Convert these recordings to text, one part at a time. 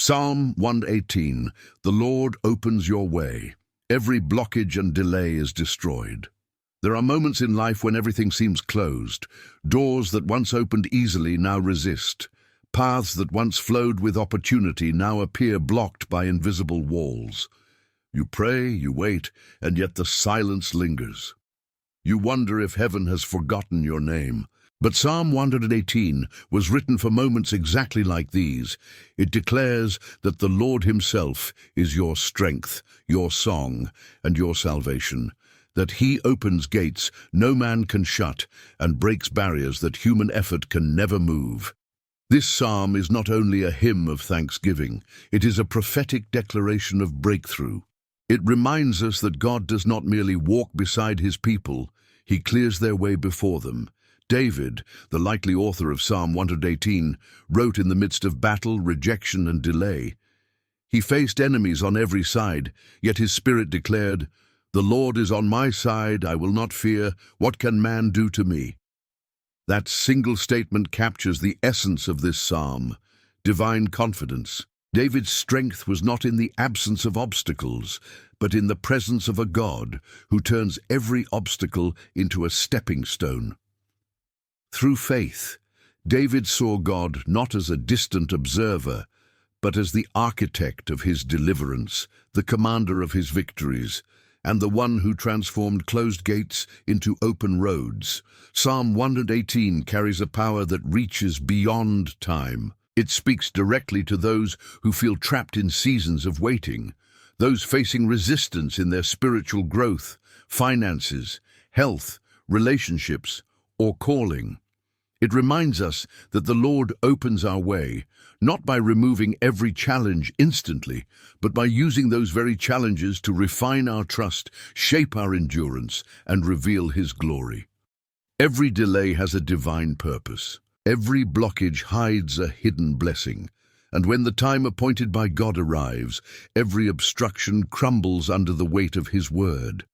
Psalm 118, The Lord opens your way. Every blockage and delay is destroyed. There are moments in life when everything seems closed. Doors that once opened easily now resist. Paths that once flowed with opportunity now appear blocked by invisible walls. You pray, you wait, and yet the silence lingers. You wonder if heaven has forgotten your name. But Psalm 118 was written for moments exactly like these. It declares that the Lord himself is your strength, your song, and your salvation, that he opens gates no man can shut and breaks barriers that human effort can never move. This psalm is not only a hymn of thanksgiving, it is a prophetic declaration of breakthrough. It reminds us that God does not merely walk beside his people, he clears their way before them. David, the likely author of Psalm 118, wrote in the midst of battle, rejection, and delay. He faced enemies on every side, yet his spirit declared, "The Lord is on my side, I will not fear. What can man do to me?" That single statement captures the essence of this psalm, divine confidence. David's strength was not in the absence of obstacles, but in the presence of a God who turns every obstacle into a stepping stone. Through faith, David saw God not as a distant observer, but as the architect of his deliverance, the commander of his victories, and the one who transformed closed gates into open roads. Psalm 118 carries a power that reaches beyond time. It speaks directly to those who feel trapped in seasons of waiting, those facing resistance in their spiritual growth, finances, health, relationships, or calling. It reminds us that the Lord opens our way, not by removing every challenge instantly, but by using those very challenges to refine our trust, shape our endurance, and reveal his glory. Every delay has a divine purpose. Every blockage hides a hidden blessing, and when the time appointed by God arrives, every obstruction crumbles under the weight of his word.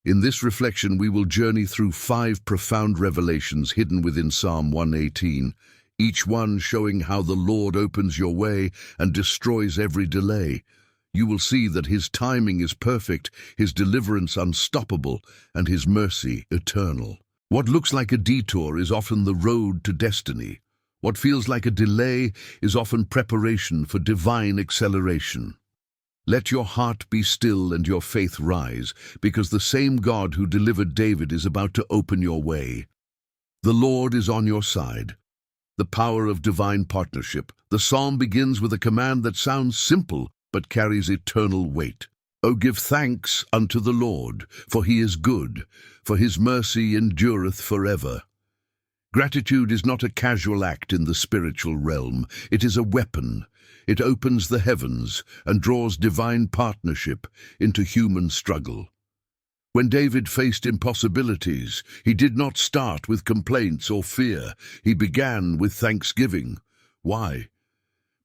In this reflection, we will journey through 5 profound revelations hidden within Psalm 118, each one showing how the Lord opens your way and destroys every delay. You will see that his timing is perfect, his deliverance unstoppable, and his mercy eternal. What looks like a detour is often the road to destiny. What feels like a delay is often preparation for divine acceleration. Let your heart be still and your faith rise, because the same God who delivered David is about to open your way. The Lord is on your side. The power of divine partnership. The psalm begins with a command that sounds simple but carries eternal weight. "O give thanks unto the Lord, for he is good, for his mercy endureth forever." Gratitude is not a casual act in the spiritual realm. It is a weapon. It opens the heavens and draws divine partnership into human struggle. When David faced impossibilities, he did not start with complaints or fear. He began with thanksgiving. Why?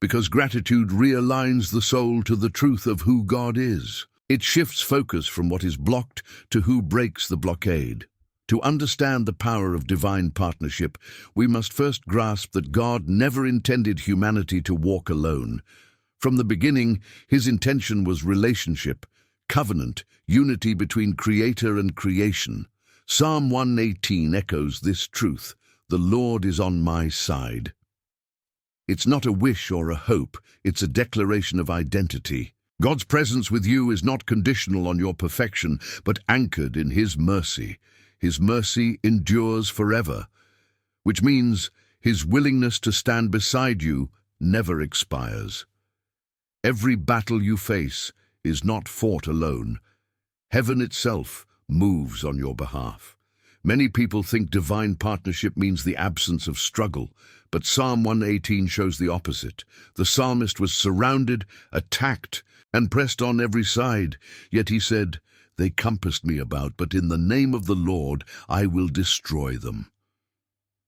Because gratitude realigns the soul to the truth of who God is. It shifts focus from what is blocked to who breaks the blockade. To understand the power of divine partnership, we must first grasp that God never intended humanity to walk alone. From the beginning, his intention was relationship, covenant, unity between creator and creation. Psalm 118 echoes this truth. The Lord is on my side. It's not a wish or a hope, it's a declaration of identity. God's presence with you is not conditional on your perfection, but anchored in his mercy. His mercy endures forever, which means his willingness to stand beside you never expires. Every battle you face is not fought alone. Heaven itself moves on your behalf. Many people think divine partnership means the absence of struggle, but Psalm 118 shows the opposite. The psalmist was surrounded, attacked, and pressed on every side, yet he said, "They compassed me about, but in the name of the Lord I will destroy them."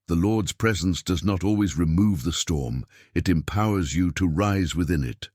The Lord's presence does not always remove the storm, it empowers you to rise within it.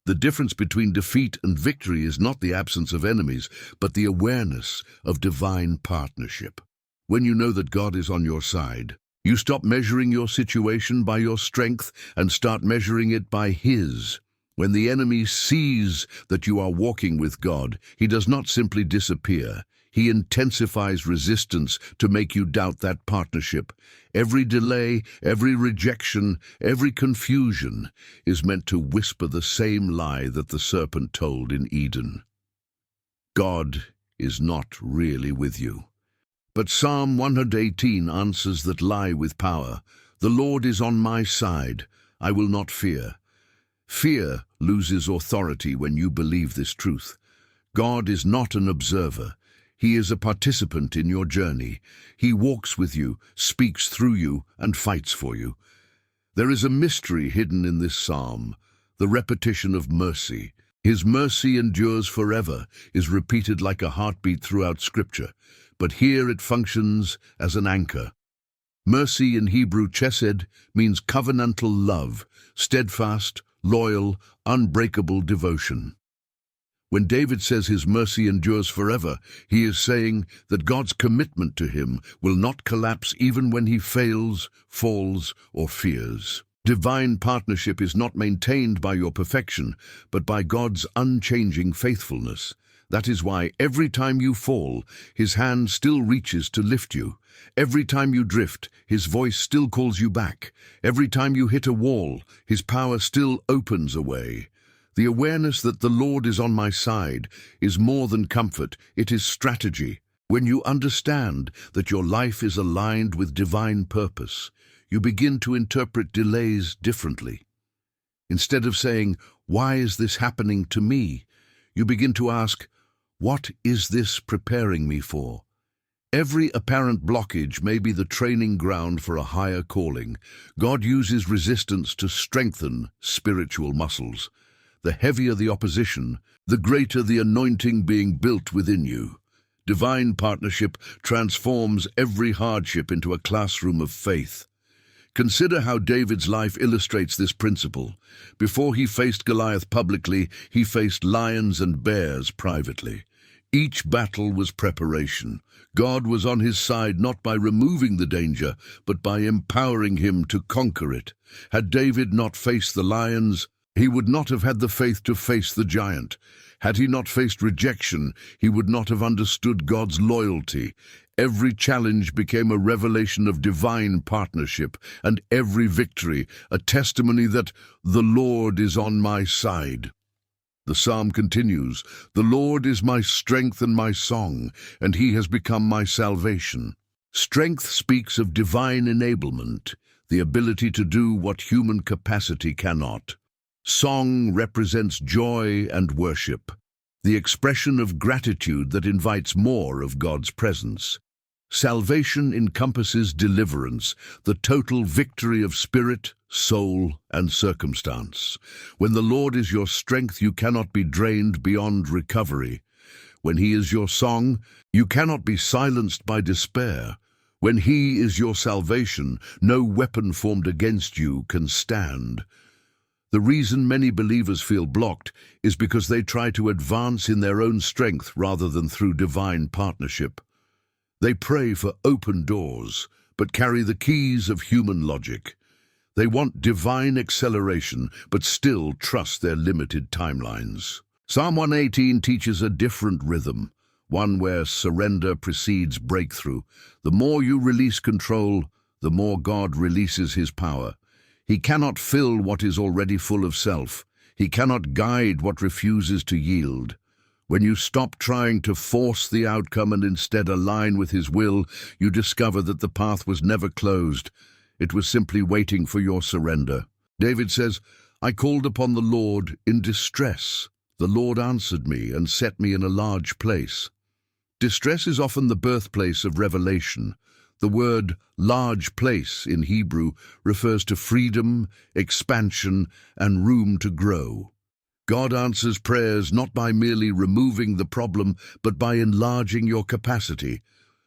The difference between defeat and victory is not the absence of enemies, but the awareness of divine partnership. When you know that God is on your side, You stop measuring your situation by your strength and start measuring it by His. When the enemy sees that you are walking with God, he does not simply disappear. He intensifies resistance to make you doubt that partnership. Every delay, every rejection, every confusion is meant to whisper the same lie that the serpent told in Eden. God is not really with you. But Psalm 118 answers that lie with power. The Lord is on my side. I will not fear. Fear loses authority when you believe this truth. God is not an observer. He is a participant in your journey. He walks with you, speaks through you, and fights for you. There is a mystery hidden in this psalm, the repetition of mercy. His mercy endures forever is repeated like a heartbeat throughout Scripture, but here it functions as an anchor. Mercy in Hebrew chesed means covenantal love, steadfast, loyal, unbreakable devotion. When David says his mercy endures forever, he is saying that God's commitment to him will not collapse even when he fails, falls, or fears. Divine partnership is not maintained by your perfection, but by God's unchanging faithfulness. That is why every time you fall, His hand still reaches to lift you. Every time you drift, His voice still calls you back. Every time you hit a wall, His power still opens a way. The awareness that the Lord is on my side is more than comfort, it is strategy. When you understand that your life is aligned with divine purpose, you begin to interpret delays differently. Instead of saying, "Why is this happening to me?" you begin to ask, "What is this preparing me for?" Every apparent blockage may be the training ground for a higher calling. God uses resistance to strengthen spiritual muscles. The heavier the opposition, the greater the anointing being built within you. Divine partnership transforms every hardship into a classroom of faith. Consider how David's life illustrates this principle. Before he faced Goliath publicly, he faced lions and bears privately. Each battle was preparation. God was on his side not by removing the danger, but by empowering him to conquer it. Had David not faced the lions, he would not have had the faith to face the giant. Had he not faced rejection, he would not have understood God's loyalty. Every challenge became a revelation of divine partnership, and every victory a testimony that the Lord is on my side. The psalm continues, "The Lord is my strength and my song, and He has become my salvation." Strength speaks of divine enablement, the ability to do what human capacity cannot. Song represents joy and worship, the expression of gratitude that invites more of God's presence. Salvation encompasses deliverance, the total victory of spirit, soul, and circumstance. When the Lord is your strength, you cannot be drained beyond recovery. When He is your song, you cannot be silenced by despair. When He is your salvation, no weapon formed against you can stand. The reason many believers feel blocked is because they try to advance in their own strength rather than through divine partnership. They pray for open doors, but carry the keys of human logic. They want divine acceleration, but still trust their limited timelines. Psalm 118 teaches a different rhythm, one where surrender precedes breakthrough. The more you release control, the more God releases His power. He cannot fill what is already full of self. He cannot guide what refuses to yield. When you stop trying to force the outcome and instead align with His will, you discover that the path was never closed. It was simply waiting for your surrender. David says, "I called upon the Lord in distress. The Lord answered me and set me in a large place." Distress is often the birthplace of revelation. The word large place in Hebrew refers to freedom, expansion, and room to grow. God answers prayers not by merely removing the problem, but by enlarging your capacity.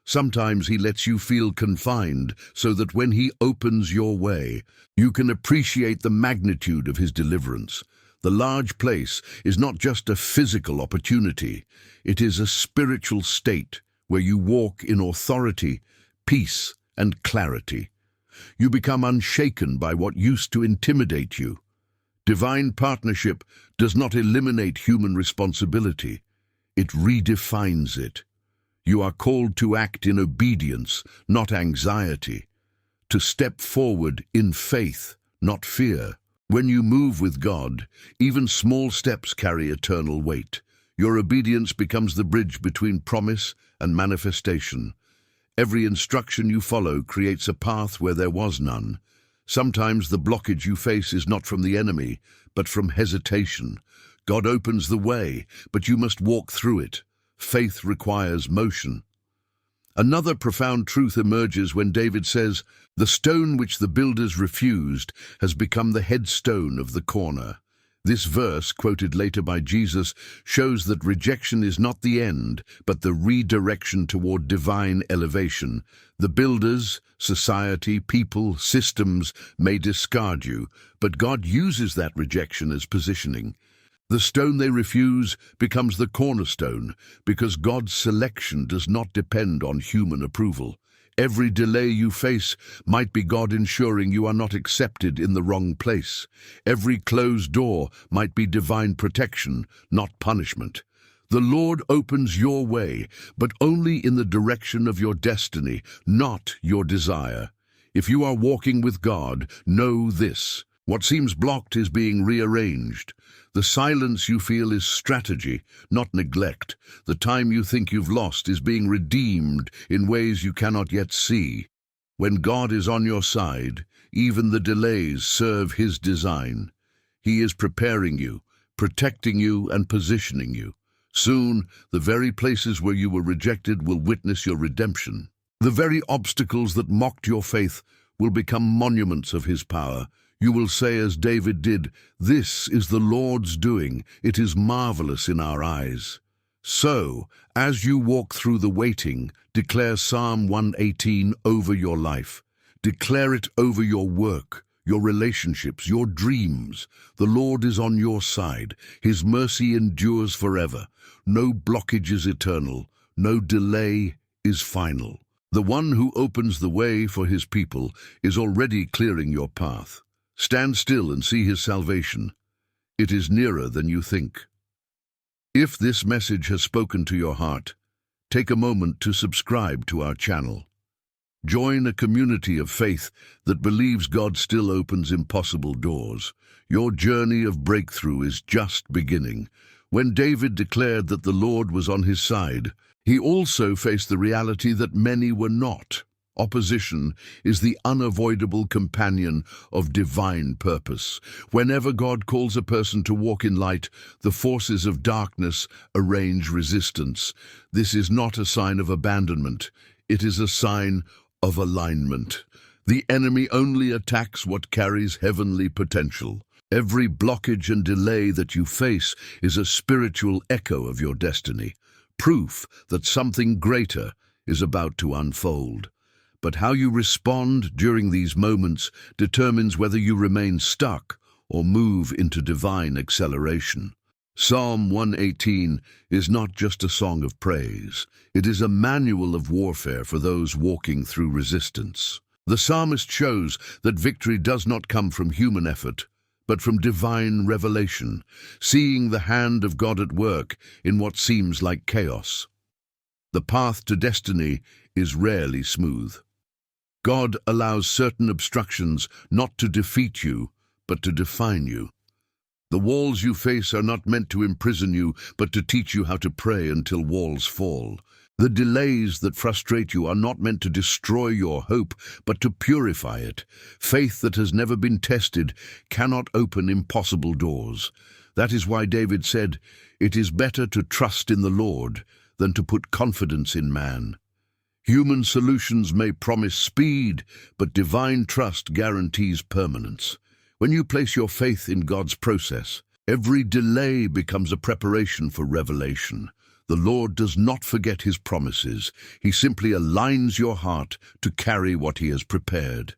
Sometimes He lets you feel confined so that when He opens your way, you can appreciate the magnitude of His deliverance. The large place is not just a physical opportunity. It is a spiritual state where you walk in authority, peace, and clarity. You become unshaken by what used to intimidate you. Divine partnership does not eliminate human responsibility. It redefines it. You are called to act in obedience, not anxiety. To step forward in faith, not fear. When you move with God, even small steps carry eternal weight. Your obedience becomes the bridge between promise and manifestation. Every instruction you follow creates a path where there was none. Sometimes the blockage you face is not from the enemy, but from hesitation. God opens the way, but you must walk through it. Faith requires motion. Another profound truth emerges when David says, "The stone which the builders refused has become the headstone of the corner." This verse, quoted later by Jesus, shows that rejection is not the end, but the redirection toward divine elevation. The builders, society, people, systems may discard you, but God uses that rejection as positioning. The stone they refuse becomes the cornerstone because God's selection does not depend on human approval. Every delay you face might be God ensuring you are not accepted in the wrong place. Every closed door might be divine protection, not punishment. The Lord opens your way, but only in the direction of your destiny, not your desire. If you are walking with God, know this: what seems blocked is being rearranged. The silence you feel is strategy, not neglect. The time you think you've lost is being redeemed in ways you cannot yet see. When God is on your side, even the delays serve His design. He is preparing you, protecting you, and positioning you. Soon, the very places where you were rejected will witness your redemption. The very obstacles that mocked your faith will become monuments of His power. You will say as David did, "This is the Lord's doing. It is marvelous in our eyes." So, as you walk through the waiting, declare Psalm 118 over your life. Declare it over your work, your relationships, your dreams. The Lord is on your side. His mercy endures forever. No blockage is eternal. No delay is final. The one who opens the way for His people is already clearing your path. Stand still and see His salvation. It is nearer than you think. If this message has spoken to your heart, take a moment to subscribe to our channel. Join a community of faith that believes God still opens impossible doors. Your journey of breakthrough is just beginning. When David declared that the Lord was on his side, he also faced the reality that many were not. Opposition is the unavoidable companion of divine purpose. Whenever God calls a person to walk in light, the forces of darkness arrange resistance. This is not a sign of abandonment. It is a sign of alignment. The enemy only attacks what carries heavenly potential. Every blockage and delay that you face is a spiritual echo of your destiny, proof that something greater is about to unfold. But how you respond during these moments determines whether you remain stuck or move into divine acceleration. Psalm 118 is not just a song of praise. It is a manual of warfare for those walking through resistance. The psalmist shows that victory does not come from human effort, but from divine revelation, seeing the hand of God at work in what seems like chaos. The path to destiny is rarely smooth. God allows certain obstructions not to defeat you, but to define you. The walls you face are not meant to imprison you, but to teach you how to pray until walls fall. The delays that frustrate you are not meant to destroy your hope, but to purify it. Faith that has never been tested cannot open impossible doors. That is why David said, "It is better to trust in the Lord than to put confidence in man." Human solutions may promise speed, but divine trust guarantees permanence. When you place your faith in God's process, every delay becomes a preparation for revelation. The Lord does not forget His promises. He simply aligns your heart to carry what He has prepared.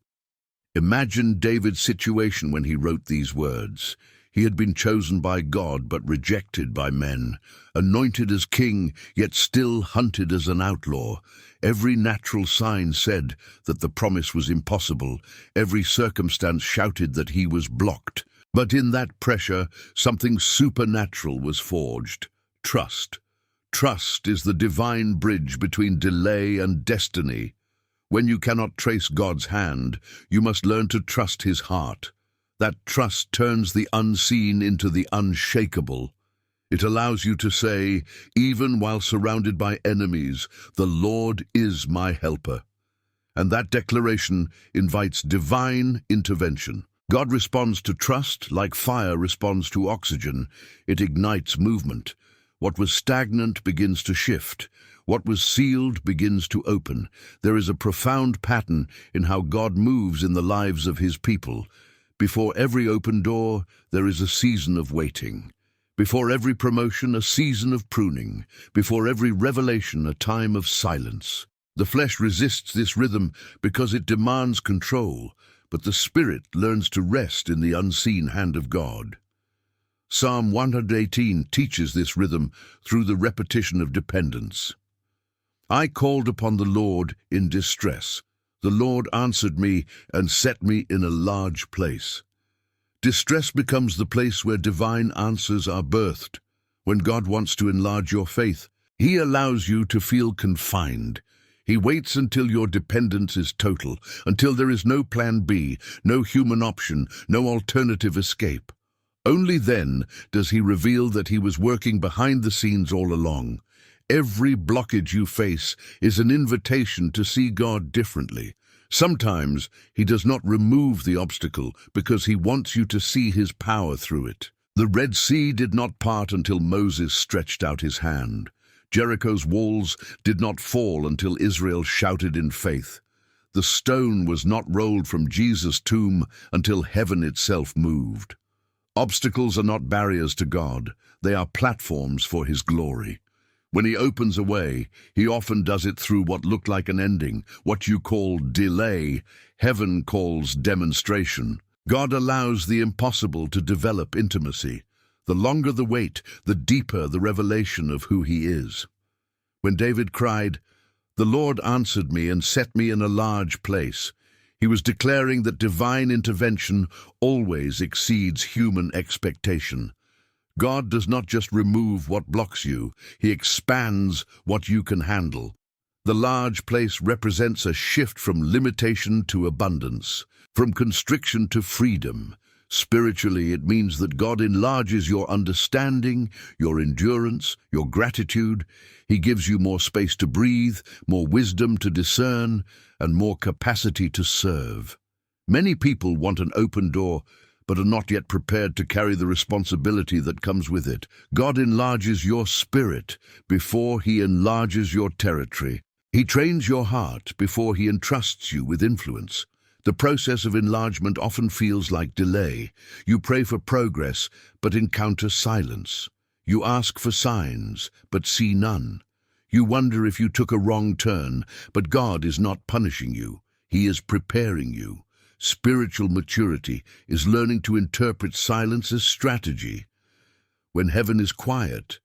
Imagine David's situation when he wrote these words. He had been chosen by God but rejected by men, anointed as king, yet still hunted as an outlaw. Every natural sign said that the promise was impossible. Every circumstance shouted that he was blocked. But in that pressure, something supernatural was forged. Trust. Trust is the divine bridge between delay and destiny. When you cannot trace God's hand, you must learn to trust his heart. That trust turns the unseen into the unshakable. It allows you to say, even while surrounded by enemies, the Lord is my helper. And that declaration invites divine intervention. God responds to trust like fire responds to oxygen. It ignites movement. What was stagnant begins to shift. What was sealed begins to open. There is a profound pattern in how God moves in the lives of his people. Before every open door, there is a season of waiting. Before every promotion, a season of pruning. Before every revelation, a time of silence. The flesh resists this rhythm because it demands control, but the spirit learns to rest in the unseen hand of God. Psalm 118 teaches this rhythm through the repetition of dependence. I called upon the Lord in distress. The Lord answered me and set me in a large place. Distress becomes the place where divine answers are birthed. When God wants to enlarge your faith, he allows you to feel confined. He waits until your dependence is total, until there is no plan B, no human option, no alternative escape. Only then does he reveal that he was working behind the scenes all along. Every blockage you face is an invitation to see God differently. Sometimes he does not remove the obstacle because he wants you to see his power through it. The Red Sea did not part until Moses stretched out his hand. Jericho's walls did not fall until Israel shouted in faith. The stone was not rolled from Jesus' tomb until heaven itself moved. Obstacles are not barriers to God, they are platforms for his glory. When he opens a way, he often does it through what looked like an ending, what you call delay, heaven calls demonstration. God allows the impossible to develop intimacy. The longer the wait, the deeper the revelation of who he is. When David cried, "The Lord answered me and set me in a large place," he was declaring that divine intervention always exceeds human expectation. God does not just remove what blocks you, he expands what you can handle. The large place represents a shift from limitation to abundance, from constriction to freedom. Spiritually, it means that God enlarges your understanding, your endurance, your gratitude. He gives you more space to breathe, more wisdom to discern, and more capacity to serve. Many people want an open door, but are not yet prepared to carry the responsibility that comes with it. God enlarges your spirit before he enlarges your territory. He trains your heart before he entrusts you with influence. The process of enlargement often feels like delay. You pray for progress, but encounter silence. You ask for signs, but see none. You wonder if you took a wrong turn, but God is not punishing you. He is preparing you. Spiritual maturity is learning to interpret silence as strategy. When heaven is quiet,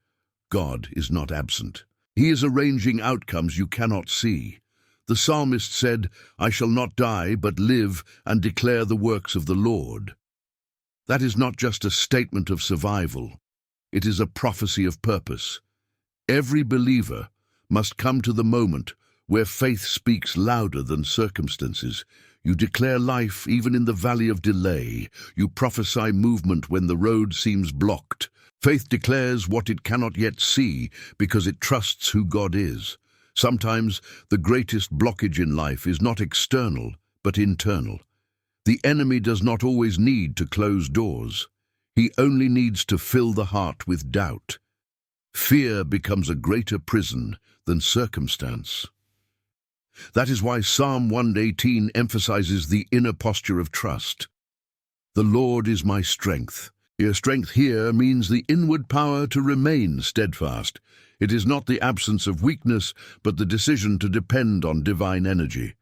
God is not absent. He is arranging outcomes you cannot see. The psalmist said, "I shall not die, but live and declare the works of the Lord." That is not just a statement of survival. It is a prophecy of purpose. Every believer must come to the moment where faith speaks louder than circumstances. You declare life even in the valley of delay. You prophesy movement when the road seems blocked. Faith declares what it cannot yet see because it trusts who God is. Sometimes the greatest blockage in life is not external, but internal. The enemy does not always need to close doors. He only needs to fill the heart with doubt. Fear becomes a greater prison than circumstance. That is why Psalm 118 emphasizes the inner posture of trust. The Lord is my strength. Your strength here means the inward power to remain steadfast. It is not the absence of weakness, but the decision to depend on divine energy.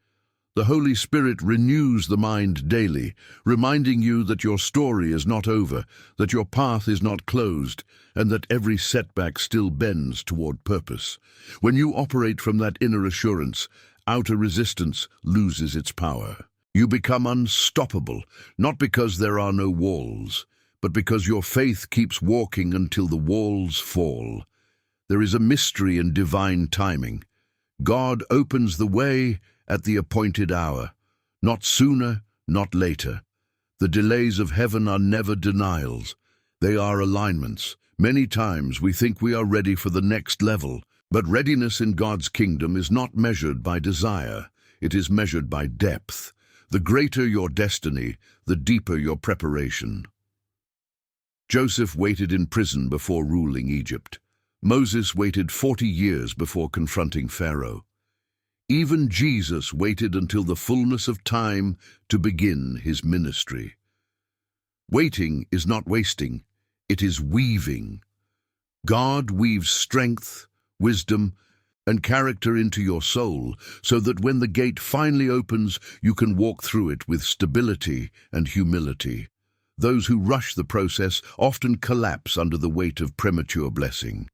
The Holy Spirit renews the mind daily, reminding you that your story is not over, that your path is not closed, and that every setback still bends toward purpose. When you operate from that inner assurance, outer resistance loses its power. You become unstoppable, not because there are no walls, but because your faith keeps walking until the walls fall. There is a mystery in divine timing. God opens the way at the appointed hour, not sooner, not later. The delays of heaven are never denials. They are alignments. Many times we think we are ready for the next level, but readiness in God's kingdom is not measured by desire. It is measured by depth. The greater your destiny, the deeper your preparation. Joseph waited in prison before ruling Egypt. Moses waited 40 years before confronting Pharaoh. Even Jesus waited until the fullness of time to begin his ministry. Waiting is not wasting, it is weaving. God weaves strength, wisdom, and character into your soul so that when the gate finally opens, you can walk through it with stability and humility. Those who rush the process often collapse under the weight of premature blessing.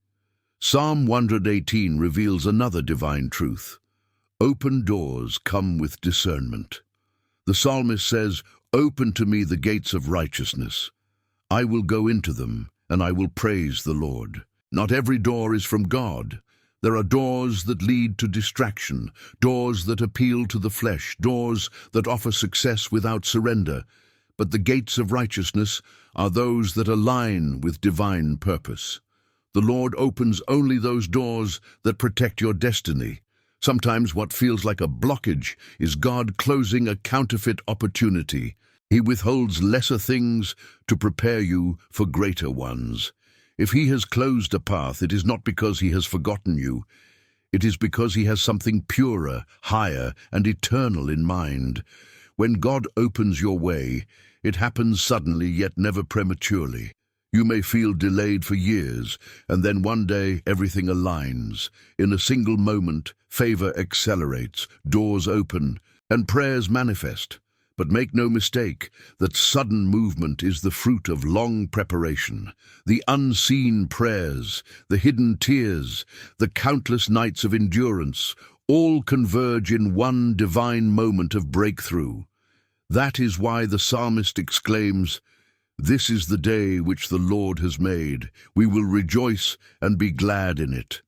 Psalm 118 reveals another divine truth. Open doors come with discernment. The psalmist says, "Open to me the gates of righteousness. I will go into them, and I will praise the Lord." Not every door is from God. There are doors that lead to distraction, doors that appeal to the flesh, doors that offer success without surrender. But the gates of righteousness are those that align with divine purpose. The Lord opens only those doors that protect your destiny. Sometimes what feels like a blockage is God closing a counterfeit opportunity. He withholds lesser things to prepare you for greater ones. If He has closed a path, it is not because He has forgotten you. It is because He has something purer, higher, and eternal in mind. When God opens your way, it happens suddenly yet never prematurely. You may feel delayed for years, and then one day everything aligns. In a single moment, favor accelerates, doors open, and prayers manifest. But make no mistake that sudden movement is the fruit of long preparation. The unseen prayers, the hidden tears, the countless nights of endurance, all converge in one divine moment of breakthrough. That is why the psalmist exclaims, "This is the day which the Lord has made. We will rejoice and be glad in it."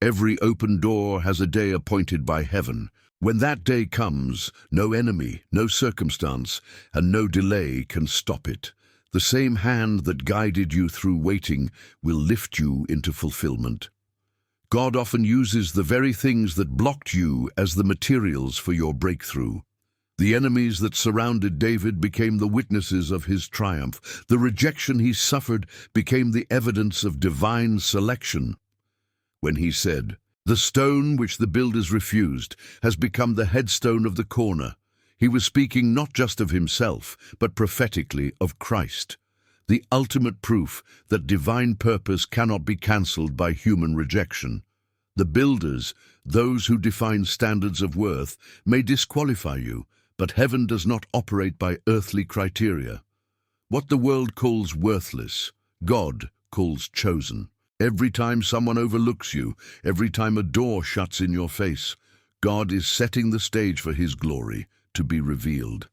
Every open door has a day appointed by heaven. When that day comes, no enemy, no circumstance, and no delay can stop it. The same hand that guided you through waiting will lift you into fulfillment. God often uses the very things that blocked you as the materials for your breakthrough. The enemies that surrounded David became the witnesses of his triumph. The rejection he suffered became the evidence of divine selection. When he said, "The stone which the builders refused has become the headstone of the corner," he was speaking not just of himself, but prophetically of Christ, the ultimate proof that divine purpose cannot be cancelled by human rejection. The builders, those who define standards of worth, may disqualify you, but heaven does not operate by earthly criteria. What the world calls worthless, God calls chosen. Every time someone overlooks you, every time a door shuts in your face, God is setting the stage for His glory to be revealed.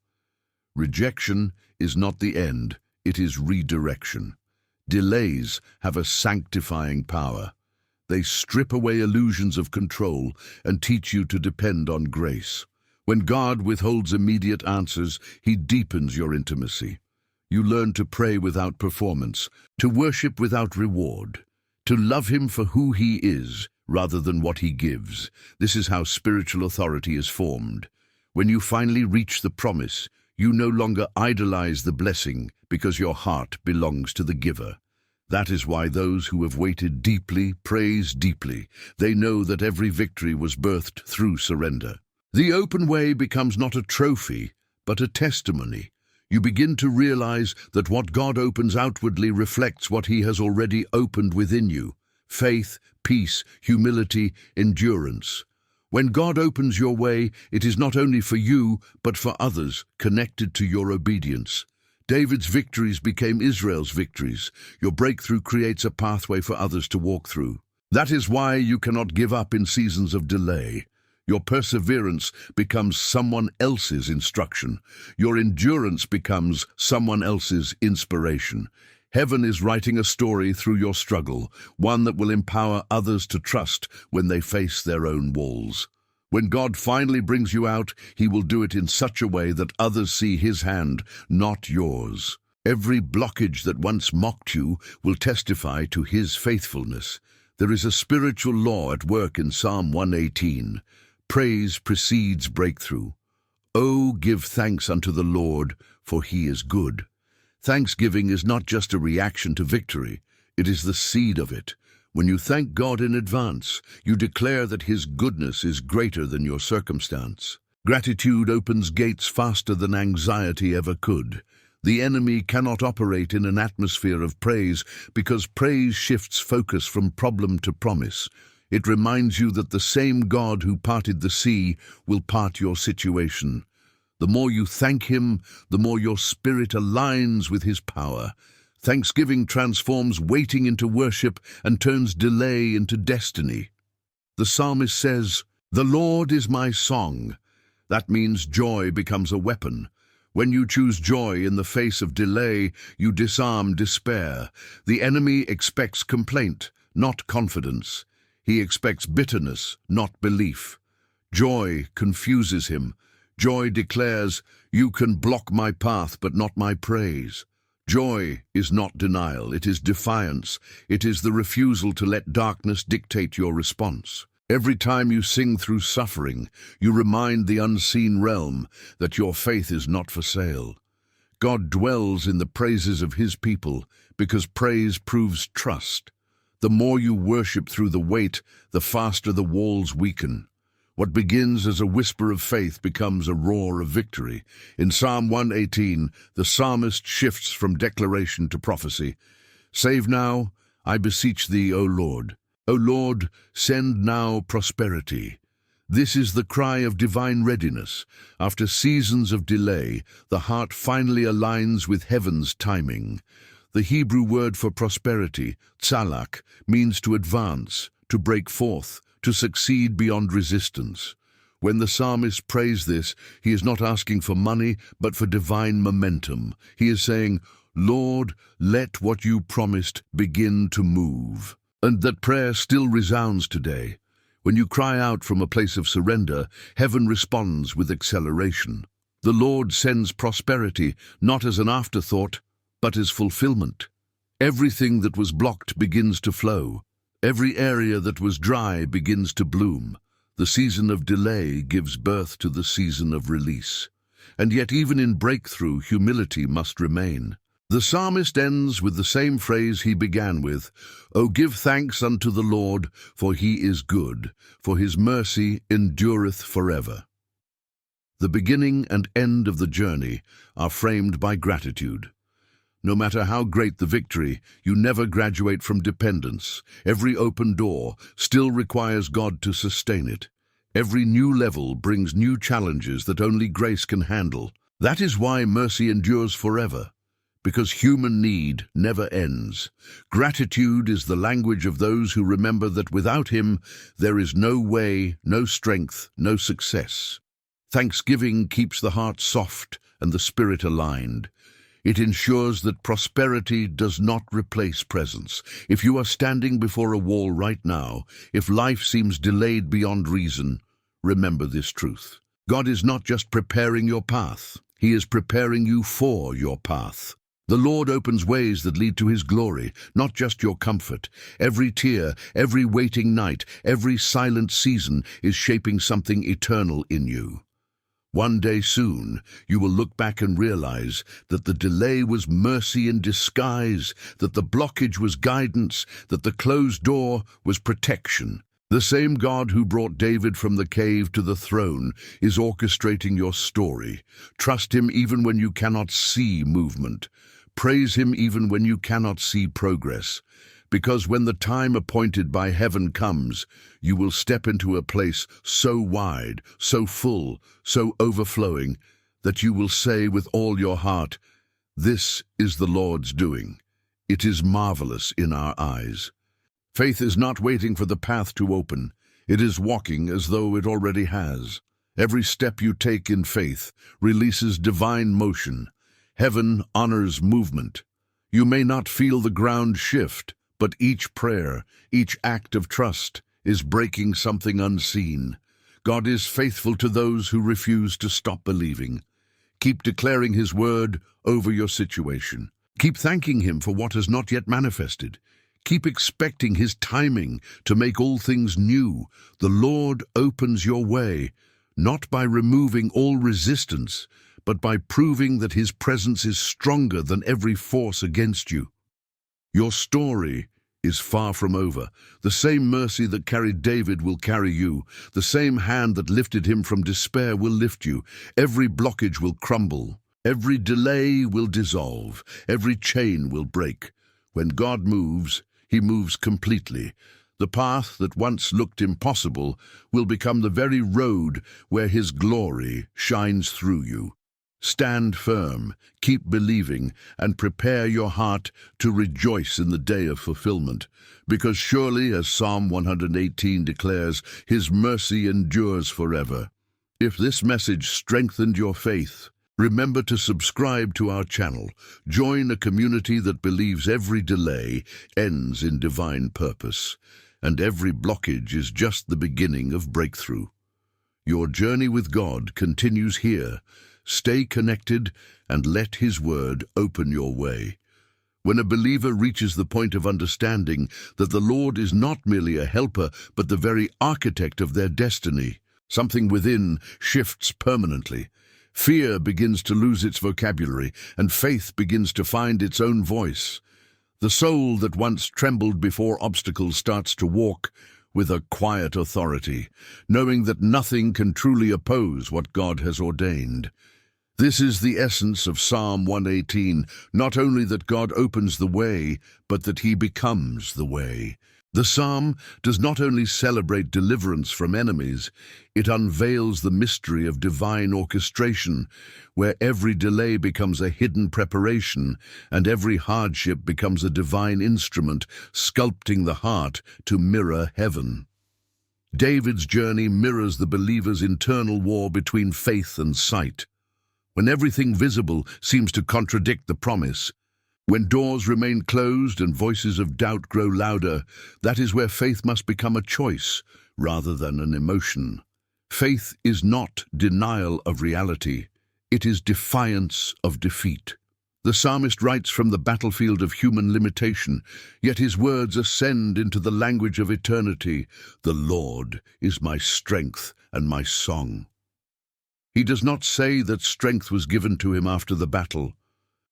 Rejection is not the end, it is redirection. Delays have a sanctifying power. They strip away illusions of control and teach you to depend on grace. When God withholds immediate answers, He deepens your intimacy. You learn to pray without performance, to worship without reward, to love Him for who He is rather than what He gives. This is how spiritual authority is formed. When you finally reach the promise, you no longer idolize the blessing because your heart belongs to the giver. That is why those who have waited deeply praise deeply. They know that every victory was birthed through surrender. The open way becomes not a trophy, but a testimony. You begin to realize that what God opens outwardly reflects what He has already opened within you: faith, peace, humility, endurance. When God opens your way, it is not only for you, but for others connected to your obedience. David's victories became Israel's victories. Your breakthrough creates a pathway for others to walk through. That is why you cannot give up in seasons of delay. Your perseverance becomes someone else's instruction. Your endurance becomes someone else's inspiration. Heaven is writing a story through your struggle, one that will empower others to trust when they face their own walls. When God finally brings you out, He will do it in such a way that others see His hand, not yours. Every blockage that once mocked you will testify to His faithfulness. There is a spiritual law at work in Psalm 118. Praise precedes breakthrough. Oh, give thanks unto the Lord, for He is good. Thanksgiving is not just a reaction to victory, it is the seed of it. When you thank God in advance, you declare that His goodness is greater than your circumstance. Gratitude opens gates faster than anxiety ever could. The enemy cannot operate in an atmosphere of praise because praise shifts focus from problem to promise. It reminds you that the same God who parted the sea will part your situation. The more you thank Him, the more your spirit aligns with His power. Thanksgiving transforms waiting into worship and turns delay into destiny. The psalmist says, "The Lord is my song." That means joy becomes a weapon. When you choose joy in the face of delay, you disarm despair. The enemy expects complaint, not confidence. He expects bitterness, not belief. Joy confuses him. Joy declares, "You can block my path, but not my praise." Joy is not denial, it is defiance. It is the refusal to let darkness dictate your response. Every time you sing through suffering, you remind the unseen realm that your faith is not for sale. God dwells in the praises of His people because praise proves trust. The more you worship through the weight, the faster the walls weaken. What begins as a whisper of faith becomes a roar of victory. In Psalm 118, the psalmist shifts from declaration to prophecy. "Save now, I beseech Thee, O Lord. O Lord, send now prosperity." This is the cry of divine readiness. After seasons of delay, the heart finally aligns with heaven's timing. The Hebrew word for prosperity, tzalak, means to advance, to break forth, to succeed beyond resistance. When the psalmist prays this, he is not asking for money, but for divine momentum. He is saying, "Lord, let what you promised begin to move." And that prayer still resounds today. When you cry out from a place of surrender, heaven responds with acceleration. The Lord sends prosperity, not as an afterthought, but as fulfillment. Everything that was blocked begins to flow. Every area that was dry begins to bloom. The season of delay gives birth to the season of release. And yet even in breakthrough, humility must remain. The psalmist ends with the same phrase he began with, "O give thanks unto the Lord, for He is good, for His mercy endureth forever." The beginning and end of the journey are framed by gratitude. No matter how great the victory, you never graduate from dependence. Every open door still requires God to sustain it. Every new level brings new challenges that only grace can handle. That is why mercy endures forever, because human need never ends. Gratitude is the language of those who remember that without Him, there is no way, no strength, no success. Thanksgiving keeps the heart soft and the spirit aligned. It ensures that prosperity does not replace presence. If you are standing before a wall right now, if life seems delayed beyond reason, remember this truth. God is not just preparing your path, He is preparing you for your path. The Lord opens ways that lead to His glory, not just your comfort. Every tear, every waiting night, every silent season is shaping something eternal in you. One day soon, you will look back and realize that the delay was mercy in disguise, that the blockage was guidance, that the closed door was protection. The same God who brought David from the cave to the throne is orchestrating your story. Trust Him even when you cannot see movement. Praise Him even when you cannot see progress. because when the time appointed by heaven comes, you will step into a place so wide, so full, so overflowing, that you will say with all your heart, "This is the Lord's doing. It is marvelous in our eyes." Faith is not waiting for the path to open. It is walking as though it already has. Every step you take in faith releases divine motion. Heaven honors movement. You may not feel the ground shift, but each prayer, each act of trust is breaking something unseen. God is faithful to those who refuse to stop believing. Keep declaring His word over your situation. Keep thanking Him for what has not yet manifested. Keep expecting His timing to make all things new. The Lord opens your way, not by removing all resistance, but by proving that His presence is stronger than every force against you. Your story is far from over. The same mercy that carried David will carry you. The same hand that lifted him from despair will lift you. Every blockage will crumble. Every delay will dissolve. Every chain will break. When God moves, He moves completely. The path that once looked impossible will become the very road where His glory shines through you. Stand firm, keep believing, and prepare your heart to rejoice in the day of fulfillment. Because surely, as Psalm 118 declares, His mercy endures forever. If this message strengthened your faith, remember to subscribe to our channel. Join a community that believes every delay ends in divine purpose, and every blockage is just the beginning of breakthrough. Your journey with God continues here. Stay connected and let His word open your way. When a believer reaches the point of understanding that the Lord is not merely a helper, but the very architect of their destiny, something within shifts permanently. Fear begins to lose its vocabulary, and faith begins to find its own voice. The soul that once trembled before obstacles starts to walk with a quiet authority, knowing that nothing can truly oppose what God has ordained. This is the essence of Psalm 118, not only that God opens the way, but that He becomes the way. The psalm does not only celebrate deliverance from enemies, it unveils the mystery of divine orchestration, where every delay becomes a hidden preparation and every hardship becomes a divine instrument, sculpting the heart to mirror heaven. David's journey mirrors the believer's internal war between faith and sight. When everything visible seems to contradict the promise, when doors remain closed and voices of doubt grow louder, that is where faith must become a choice rather than an emotion. Faith is not denial of reality, it is defiance of defeat. The psalmist writes from the battlefield of human limitation, yet his words ascend into the language of eternity. The Lord is my strength and my song. He does not say that strength was given to him after the battle.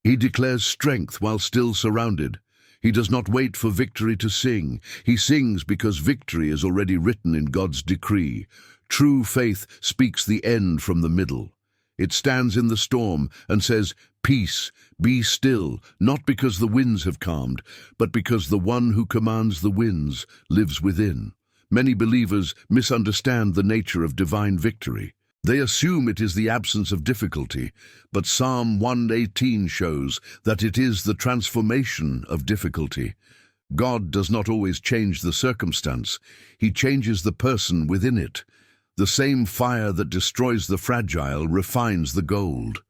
He declares strength while still surrounded. He does not wait for victory to sing. He sings because victory is already written in God's decree. True faith speaks the end from the middle. It stands in the storm and says, "Peace, be still," not because the winds have calmed, but because the one who commands the winds lives within. Many believers misunderstand the nature of divine victory. They assume it is the absence of difficulty, but Psalm 118 shows that it is the transformation of difficulty. God does not always change the circumstance. He changes the person within it. The same fire that destroys the fragile refines the gold.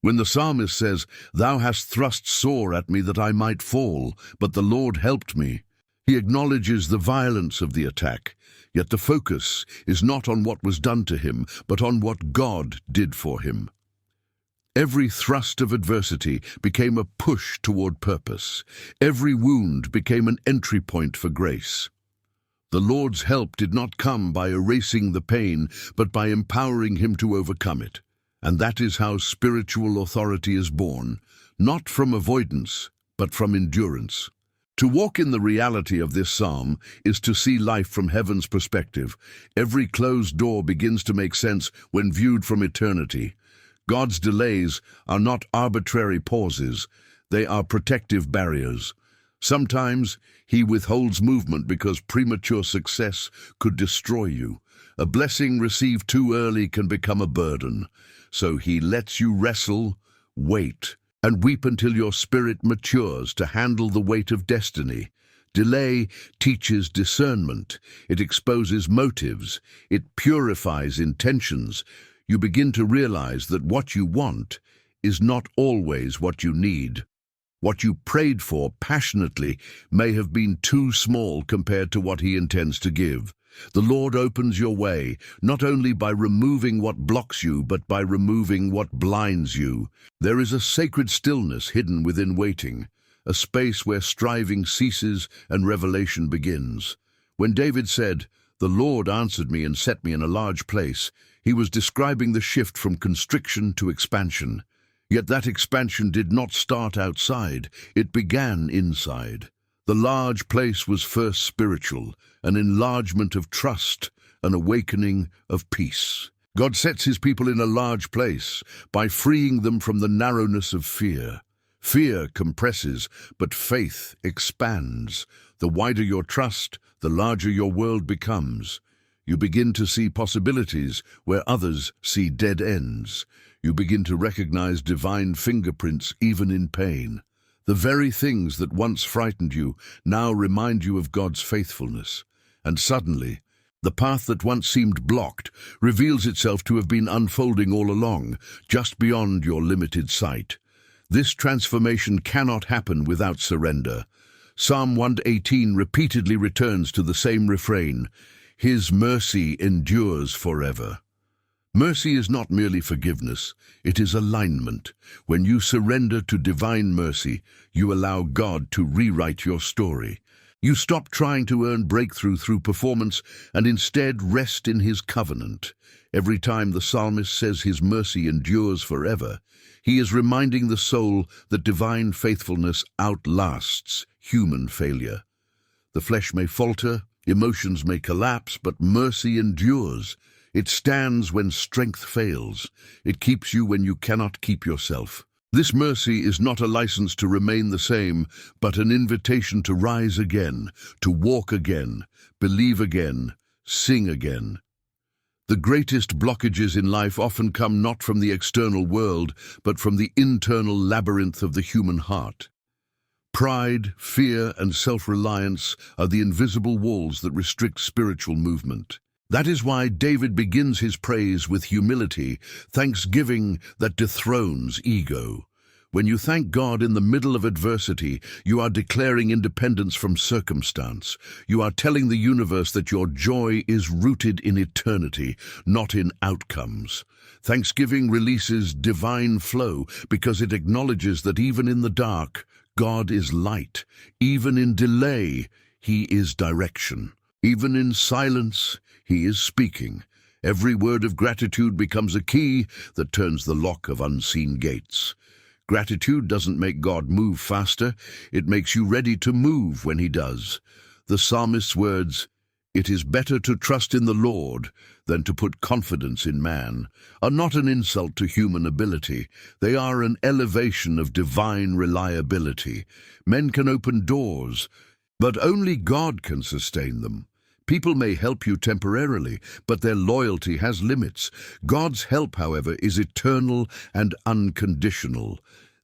When the psalmist says, "Thou hast thrust sore at me that I might fall, but the Lord helped me," he acknowledges the violence of the attack. Yet the focus is not on what was done to him, but on what God did for him. Every thrust of adversity became a push toward purpose. Every wound became an entry point for grace. The Lord's help did not come by erasing the pain, but by empowering him to overcome it. And that is how spiritual authority is born, not from avoidance, but from endurance. To walk in the reality of this psalm is to see life from heaven's perspective. Every closed door begins to make sense when viewed from eternity. God's delays are not arbitrary pauses, they are protective barriers. Sometimes he withholds movement because premature success could destroy you. A blessing received too early can become a burden. So he lets you wrestle, wait, and weep until your spirit matures to handle the weight of destiny. Delay teaches discernment. It exposes motives. It purifies intentions. You begin to realize that what you want is not always what you need. What you prayed for passionately may have been too small compared to what he intends to give. The Lord opens your way, not only by removing what blocks you, but by removing what blinds you. There is a sacred stillness hidden within waiting, a space where striving ceases and revelation begins. When David said, "The Lord answered me and set me in a large place," he was describing the shift from constriction to expansion. Yet that expansion did not start outside, it began inside. The large place was first spiritual, an enlargement of trust, an awakening of peace. God sets his people in a large place by freeing them from the narrowness of fear. Fear compresses, but faith expands. The wider your trust, the larger your world becomes. You begin to see possibilities where others see dead ends. You begin to recognize divine fingerprints even in pain. The very things that once frightened you now remind you of God's faithfulness. And suddenly, the path that once seemed blocked reveals itself to have been unfolding all along, just beyond your limited sight. This transformation cannot happen without surrender. Psalm 118 repeatedly returns to the same refrain, "His mercy endures forever." Mercy is not merely forgiveness, it is alignment. When you surrender to divine mercy, you allow God to rewrite your story. You stop trying to earn breakthrough through performance and instead rest in his covenant. Every time the psalmist says his mercy endures forever, he is reminding the soul that divine faithfulness outlasts human failure. The flesh may falter, emotions may collapse, but mercy endures. It stands when strength fails. It keeps you when you cannot keep yourself. This mercy is not a license to remain the same, but an invitation to rise again, to walk again, believe again, sing again. The greatest blockages in life often come not from the external world, but from the internal labyrinth of the human heart. Pride, fear, and self-reliance are the invisible walls that restrict spiritual movement. That is why David begins his praise with humility, thanksgiving that dethrones ego. When you thank God in the middle of adversity, you are declaring independence from circumstance. You are telling the universe that your joy is rooted in eternity, not in outcomes. Thanksgiving releases divine flow because it acknowledges that even in the dark, God is light. Even in delay, he is direction. Even in silence, he is speaking. Every word of gratitude becomes a key that turns the lock of unseen gates. Gratitude doesn't make God move faster, it makes you ready to move when he does. The psalmist's words, "It is better to trust in the Lord than to put confidence in man," are not an insult to human ability. They are an elevation of divine reliability. Men can open doors, but only God can sustain them. People may help you temporarily, but their loyalty has limits. God's help, however, is eternal and unconditional.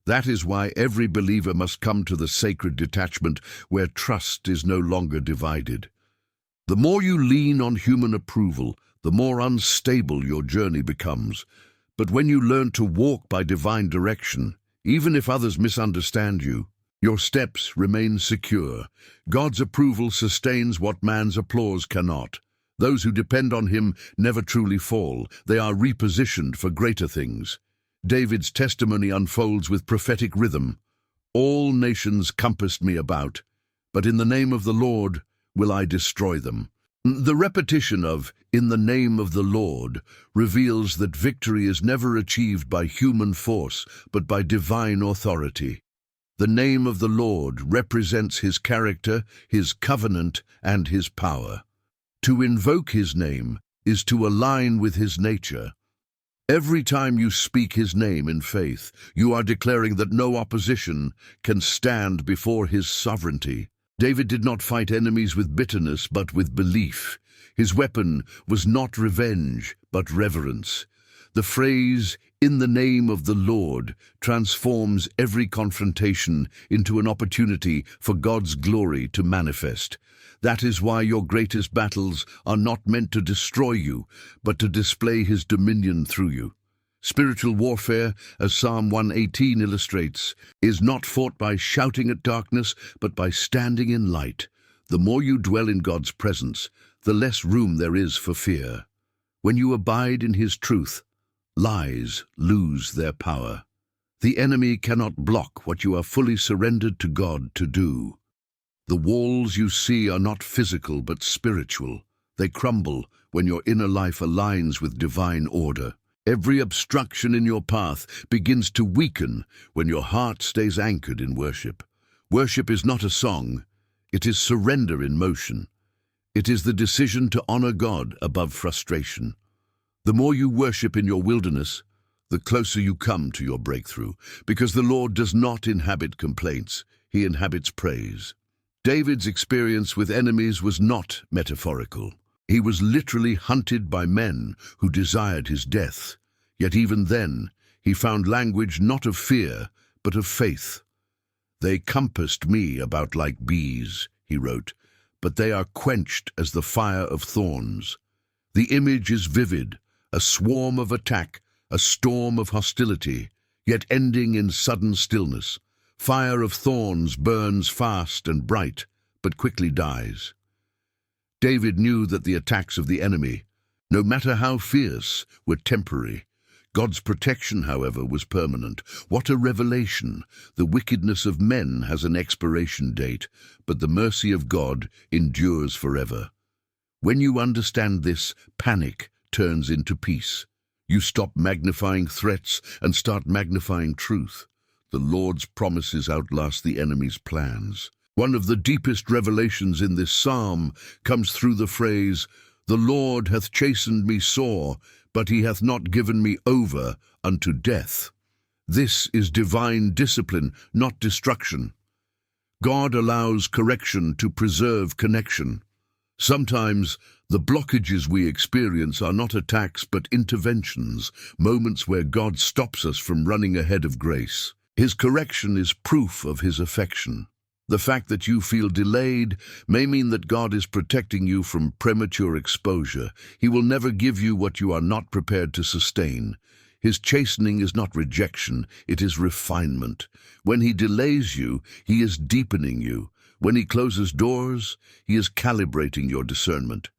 That is why every believer must come to the sacred detachment where trust is no longer divided. The more you lean on human approval, the more unstable your journey becomes. But when you learn to walk by divine direction, even if others misunderstand you, your steps remain secure. God's approval sustains what man's applause cannot. Those who depend on him never truly fall. They are repositioned for greater things. David's testimony unfolds with prophetic rhythm. "All nations compassed me about, but in the name of the Lord will I destroy them." The repetition of "in the name of the Lord" reveals that victory is never achieved by human force, but by divine authority. The name of the Lord represents his character, his covenant, and his power. To invoke his name is to align with his nature. Every time you speak his name in faith, you are declaring that no opposition can stand before his sovereignty. David did not fight enemies with bitterness, but with belief. His weapon was not revenge, but reverence. The phrase, "in the name of the Lord," transforms every confrontation into an opportunity for God's glory to manifest. That is why your greatest battles are not meant to destroy you, but to display his dominion through you. Spiritual warfare, as Psalm 118 illustrates, is not fought by shouting at darkness, but by standing in light. The more you dwell in God's presence, the less room there is for fear. When you abide in his truth, lies lose their power. The enemy cannot block what you are fully surrendered to God to do. The walls you see are not physical but spiritual. They crumble when your inner life aligns with divine order. Every obstruction in your path begins to weaken when your heart stays anchored in worship. Worship is not a song, it is surrender in motion. It is the decision to honor God above frustration. The more you worship in your wilderness, the closer you come to your breakthrough, because the Lord does not inhabit complaints, he inhabits praise. David's experience with enemies was not metaphorical. He was literally hunted by men who desired his death. Yet even then, he found language not of fear, but of faith. "They compassed me about like bees," he wrote, "but they are quenched as the fire of thorns." The image is vivid, a swarm of attack, a storm of hostility, yet ending in sudden stillness. Fire of thorns burns fast and bright, but quickly dies. David knew that the attacks of the enemy, no matter how fierce, were temporary. God's protection, however, was permanent. What a revelation! The wickedness of men has an expiration date, but the mercy of God endures forever. When you understand this, panic turns into peace. You stop magnifying threats and start magnifying truth. The Lord's promises outlast the enemy's plans. One of the deepest revelations in this psalm comes through the phrase, "The Lord hath chastened me sore, but he hath not given me over unto death." This is divine discipline, not destruction. God allows correction to preserve connection. Sometimes the blockages we experience are not attacks but interventions, moments where God stops us from running ahead of grace. His correction is proof of his affection. The fact that you feel delayed may mean that God is protecting you from premature exposure. He will never give you what you are not prepared to sustain. His chastening is not rejection, it is refinement. When he delays you, he is deepening you. When he closes doors, he is calibrating your discernment.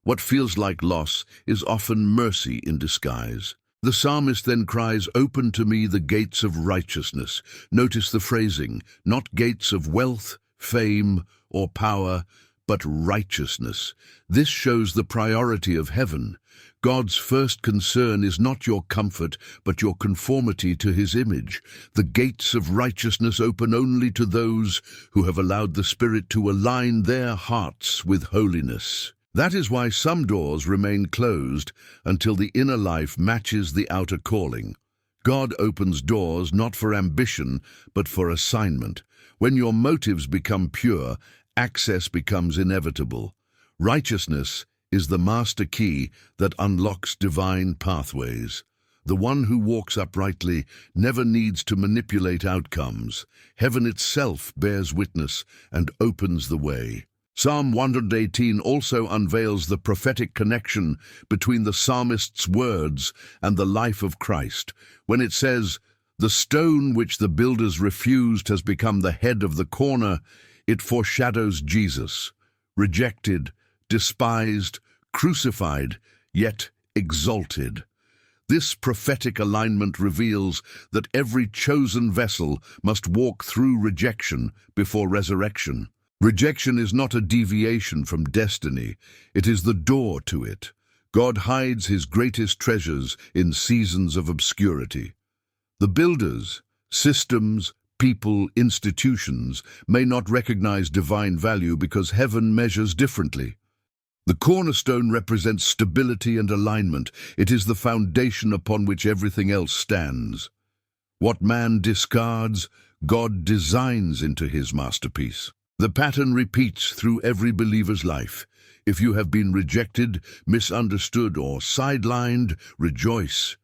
What feels like loss is often mercy in disguise. The psalmist then cries, "Open to me the gates of righteousness." Notice the phrasing, not gates of wealth, fame, or power, but righteousness. This shows the priority of heaven. God's first concern is not your comfort, but your conformity to his image. The gates of righteousness open only to those who have allowed the Spirit to align their hearts with holiness. That is why some doors remain closed until the inner life matches the outer calling. God opens doors not for ambition, but for assignment. When your motives become pure, access becomes inevitable. Righteousness is the master key that unlocks divine pathways. The one who walks uprightly never needs to manipulate outcomes. Heaven itself bears witness and opens the way. Psalm 118 also unveils the prophetic connection between the psalmist's words and the life of Christ. When it says, "The stone which the builders refused has become the head of the corner," it foreshadows Jesus, rejected, despised, crucified, yet exalted. This prophetic alignment reveals that every chosen vessel must walk through rejection before resurrection. Rejection is not a deviation from destiny, it is the door to it. God hides his greatest treasures in seasons of obscurity. The builders, systems, people, institutions may not recognize divine value because heaven measures differently. The cornerstone represents stability and alignment. It is the foundation upon which everything else stands. What man discards, God designs into his masterpiece. The pattern repeats through every believer's life. If you have been rejected, misunderstood, or sidelined, rejoice.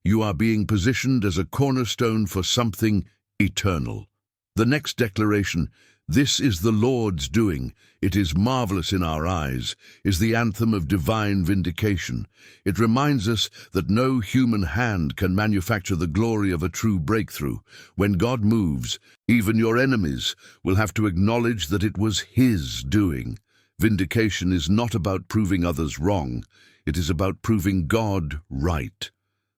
You are being positioned as a cornerstone for something eternal. The next declaration, "This is the Lord's doing, it is marvelous in our eyes," is the anthem of divine vindication. It reminds us that no human hand can manufacture the glory of a true breakthrough. When God moves, even your enemies will have to acknowledge that it was His doing. Vindication is not about proving others wrong, it is about proving God right.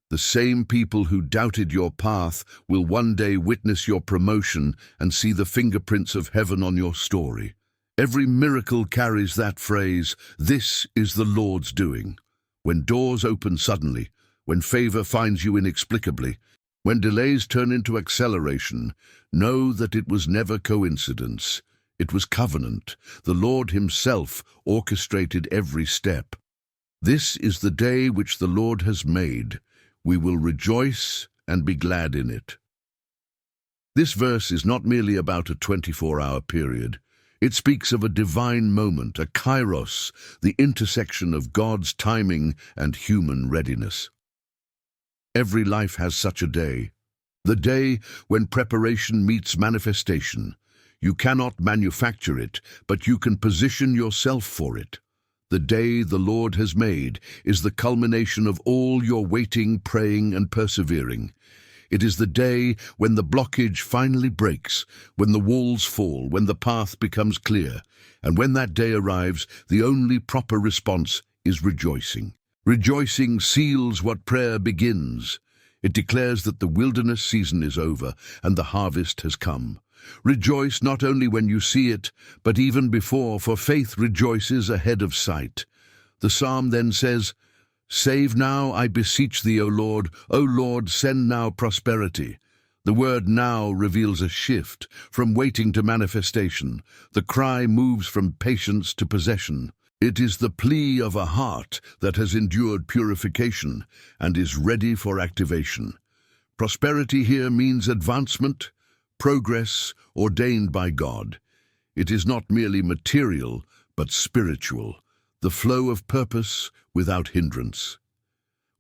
The same people who doubted your path will one day witness your promotion and see the fingerprints of heaven on your story. Every miracle carries that phrase, "This is the Lord's doing." When doors open suddenly, when favor finds you inexplicably, when delays turn into acceleration, know that it was never coincidence. It was covenant. The Lord Himself orchestrated every step. This is the day which the Lord has made. We will rejoice and be glad in it. This verse is not merely about a 24-hour period. It speaks of a divine moment, a kairos, the intersection of God's timing and human readiness. Every life has such a day. The day when preparation meets manifestation. You cannot manufacture it, but you can position yourself for it. The day the Lord has made is the culmination of all your waiting, praying, and persevering. It is the day when the blockage finally breaks, when the walls fall, when the path becomes clear. And when that day arrives, the only proper response is rejoicing. Rejoicing seals what prayer begins. It declares that the wilderness season is over and the harvest has come. Rejoice not only when you see it, but even before, for faith rejoices ahead of sight. The psalm then says, "Save now, I beseech thee, O Lord. O Lord, send now prosperity." The word "now" reveals a shift from waiting to manifestation. The cry moves from patience to possession. It is the plea of a heart that has endured purification and is ready for activation. Prosperity here means advancement, progress ordained by God. It is not merely material, but spiritual, the flow of purpose without hindrance.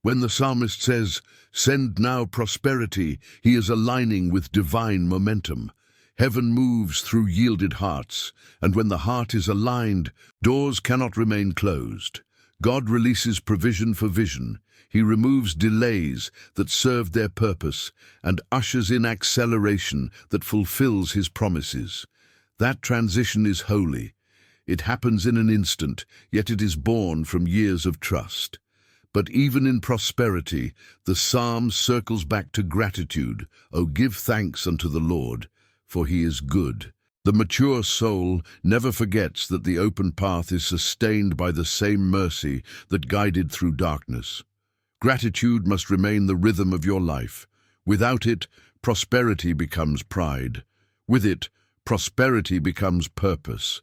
When the psalmist says, "Send now prosperity," he is aligning with divine momentum. Heaven moves through yielded hearts, and when the heart is aligned, doors cannot remain closed. God releases provision for vision. He removes delays that served their purpose and ushers in acceleration that fulfills His promises. That transition is holy. It happens in an instant, yet it is born from years of trust. But even in prosperity, the psalm circles back to gratitude. "Oh, give thanks unto the Lord, for He is good." The mature soul never forgets that the open path is sustained by the same mercy that guided through darkness. Gratitude must remain the rhythm of your life. Without it, prosperity becomes pride. With it, prosperity becomes purpose.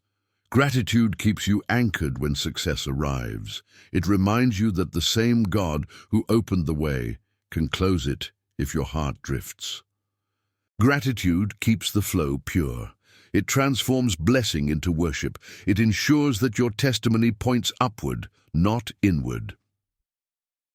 Gratitude keeps you anchored when success arrives. It reminds you that the same God who opened the way can close it if your heart drifts. Gratitude keeps the flow pure. It transforms blessing into worship. It ensures that your testimony points upward, not inward.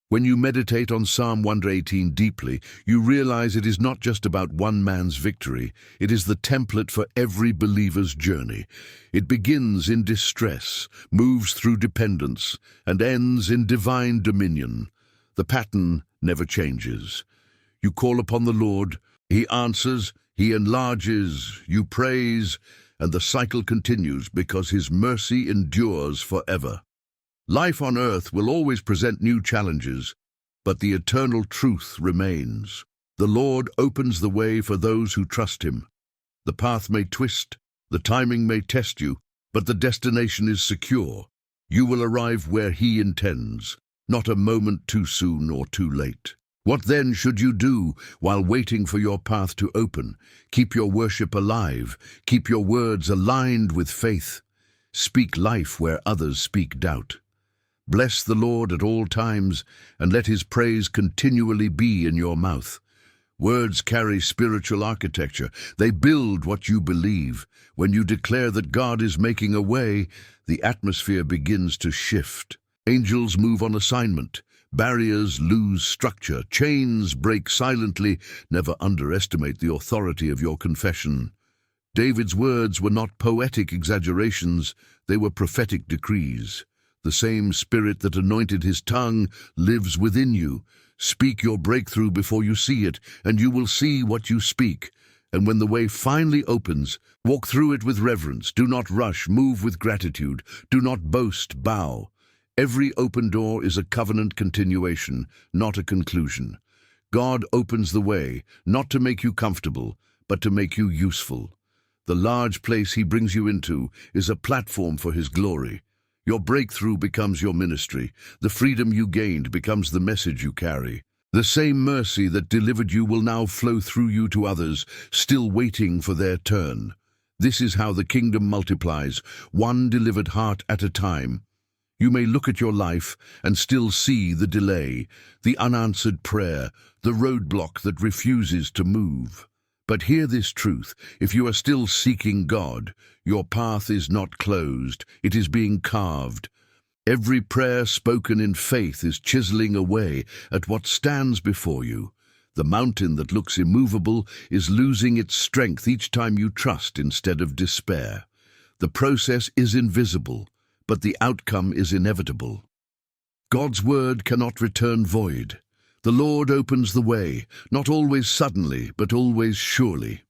When you meditate on Psalm 118 deeply, you realize it is not just about one man's victory. It is the template for every believer's journey. It begins in distress, moves through dependence, and ends in divine dominion. The pattern never changes. You call upon the Lord, He answers, He enlarges, you praise, and the cycle continues because His mercy endures forever. Life on earth will always present new challenges, but the eternal truth remains. The Lord opens the way for those who trust Him. The path may twist, the timing may test you, but the destination is secure. You will arrive where He intends, not a moment too soon or too late. What then should you do while waiting for your path to open? Keep your worship alive. Keep your words aligned with faith. Speak life where others speak doubt. Bless the Lord at all times, and let his praise continually be in your mouth. Words carry spiritual architecture. They build what you believe. When you declare that God is making a way, the atmosphere begins to shift. Angels move on assignment. Barriers lose structure. Chains break silently. Never underestimate the authority of your confession. David's words were not poetic exaggerations. They were prophetic decrees. The same Spirit that anointed his tongue lives within you. Speak your breakthrough before you see it, and you will see what you speak. And when the way finally opens, walk through it with reverence. Do not rush, move with gratitude. Do not boast, bow. Every open door is a covenant continuation, not a conclusion. God opens the way, not to make you comfortable, but to make you useful. The large place he brings you into is a platform for his glory. Your breakthrough becomes your ministry. The freedom you gained becomes the message you carry. The same mercy that delivered you will now flow through you to others, still waiting for their turn. This is how the kingdom multiplies, one delivered heart at a time. You may look at your life and still see the delay, the unanswered prayer, the roadblock that refuses to move. But hear this truth: if you are still seeking God, your path is not closed, it is being carved. Every prayer spoken in faith is chiseling away at what stands before you. The mountain that looks immovable is losing its strength each time you trust instead of despair. The process is invisible, but the outcome is inevitable. God's word cannot return void. The Lord opens the way, not always suddenly, but always surely.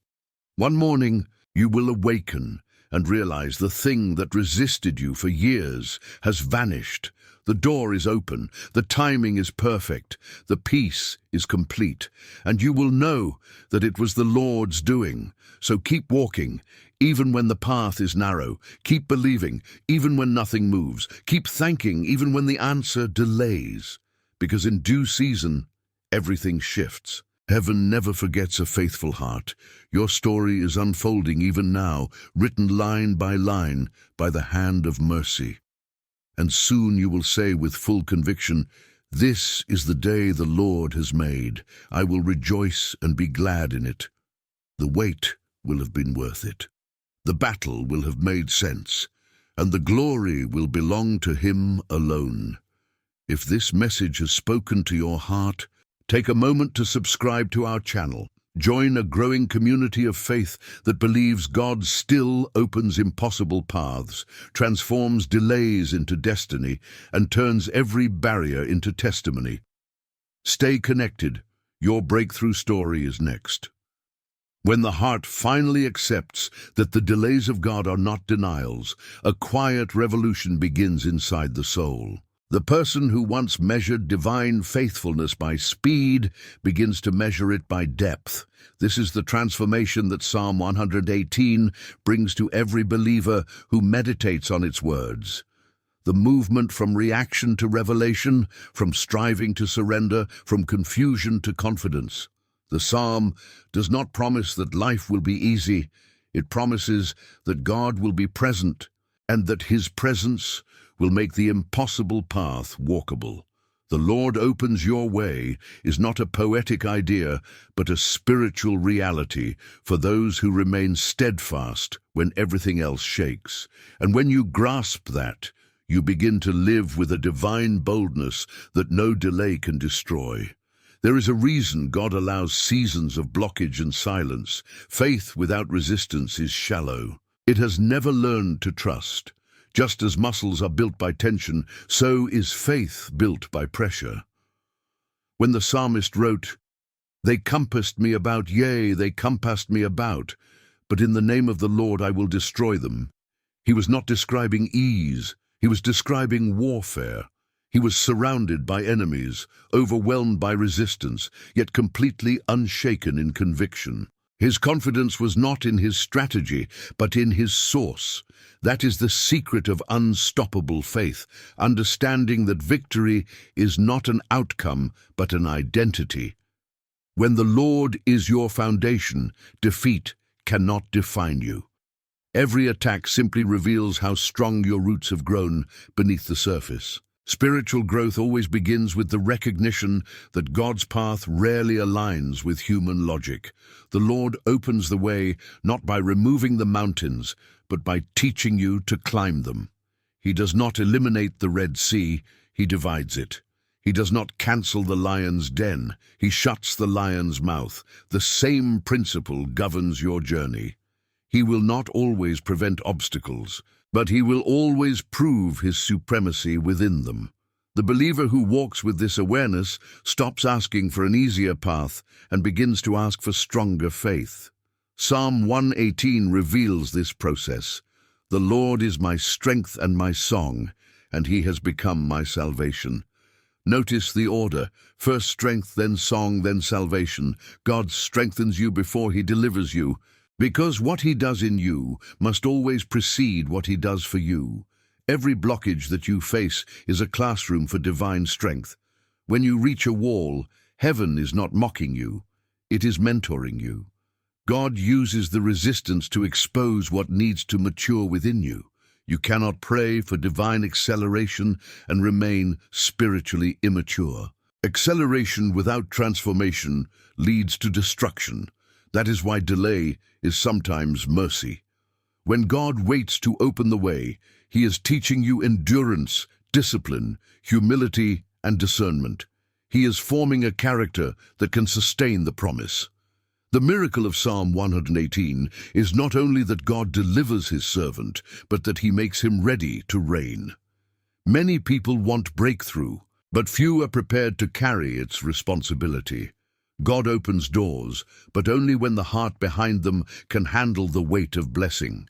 One morning, you will awaken and realize the thing that resisted you for years has vanished. The door is open, the timing is perfect, the peace is complete, and you will know that it was the Lord's doing. So keep walking, even when the path is narrow. Keep believing, even when nothing moves. Keep thanking, even when the answer delays. Because in due season, everything shifts. Heaven never forgets a faithful heart. Your story is unfolding even now, written line by line by the hand of mercy. And soon you will say with full conviction, "This is the day the Lord has made. I will rejoice and be glad in it." The wait will have been worth it. The battle will have made sense, and the glory will belong to him alone. If this message has spoken to your heart, take a moment to subscribe to our channel. Join a growing community of faith that believes God still opens impossible paths, transforms delays into destiny, and turns every barrier into testimony. Stay connected. Your breakthrough story is next. When the heart finally accepts that the delays of God are not denials, a quiet revolution begins inside the soul. The person who once measured divine faithfulness by speed begins to measure it by depth. This is the transformation that Psalm 118 brings to every believer who meditates on its words. The movement from reaction to revelation, from striving to surrender, from confusion to confidence. The psalm does not promise that life will be easy. It promises that God will be present and that his presence will make the impossible path walkable. The Lord opens your way is not a poetic idea, but a spiritual reality for those who remain steadfast when everything else shakes. And when you grasp that, you begin to live with a divine boldness that no delay can destroy. There is a reason God allows seasons of blockage and silence. Faith without resistance is shallow. It has never learned to trust. Just as muscles are built by tension, so is faith built by pressure. When the psalmist wrote, "They compassed me about, yea, they compassed me about, but in the name of the Lord I will destroy them," he was not describing ease, he was describing warfare. He was surrounded by enemies, overwhelmed by resistance, yet completely unshaken in conviction. His confidence was not in his strategy, but in his source. That is the secret of unstoppable faith, understanding that victory is not an outcome, but an identity. When the Lord is your foundation, defeat cannot define you. Every attack simply reveals how strong your roots have grown beneath the surface. Spiritual growth always begins with the recognition that God's path rarely aligns with human logic. The Lord opens the way not by removing the mountains, but by teaching you to climb them. He does not eliminate the Red Sea, he divides it. He does not cancel the lion's den, he shuts the lion's mouth. The same principle governs your journey. He will not always prevent obstacles, but he will always prove his supremacy within them. The believer who walks with this awareness stops asking for an easier path and begins to ask for stronger faith. Psalm 118 reveals this process. The Lord is my strength and my song, and he has become my salvation. Notice the order. First strength, then song, then salvation. God strengthens you before he delivers you, because what he does in you must always precede what he does for you. Every blockage that you face is a classroom for divine strength. When you reach a wall, heaven is not mocking you, it is mentoring you. God uses the resistance to expose what needs to mature within you. You cannot pray for divine acceleration and remain spiritually immature. Acceleration without transformation leads to destruction. That is why delay is sometimes mercy. When God waits to open the way, he is teaching you endurance, discipline, humility, and discernment. He is forming a character that can sustain the promise. The miracle of Psalm 118 is not only that God delivers his servant, but that he makes him ready to reign. Many people want breakthrough, but few are prepared to carry its responsibility. God opens doors, but only when the heart behind them can handle the weight of blessing.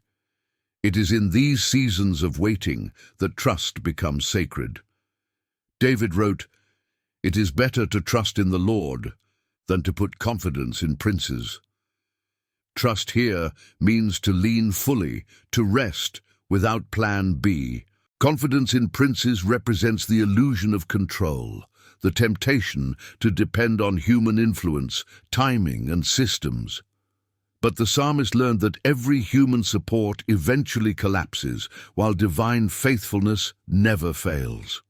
It is in these seasons of waiting that trust becomes sacred. David wrote, "It is better to trust in the Lord than to put confidence in princes." Trust here means to lean fully, to rest without plan B. Confidence in princes represents the illusion of control, the temptation to depend on human influence, timing, and systems. But the psalmist learned that every human support eventually collapses, while divine faithfulness never fails.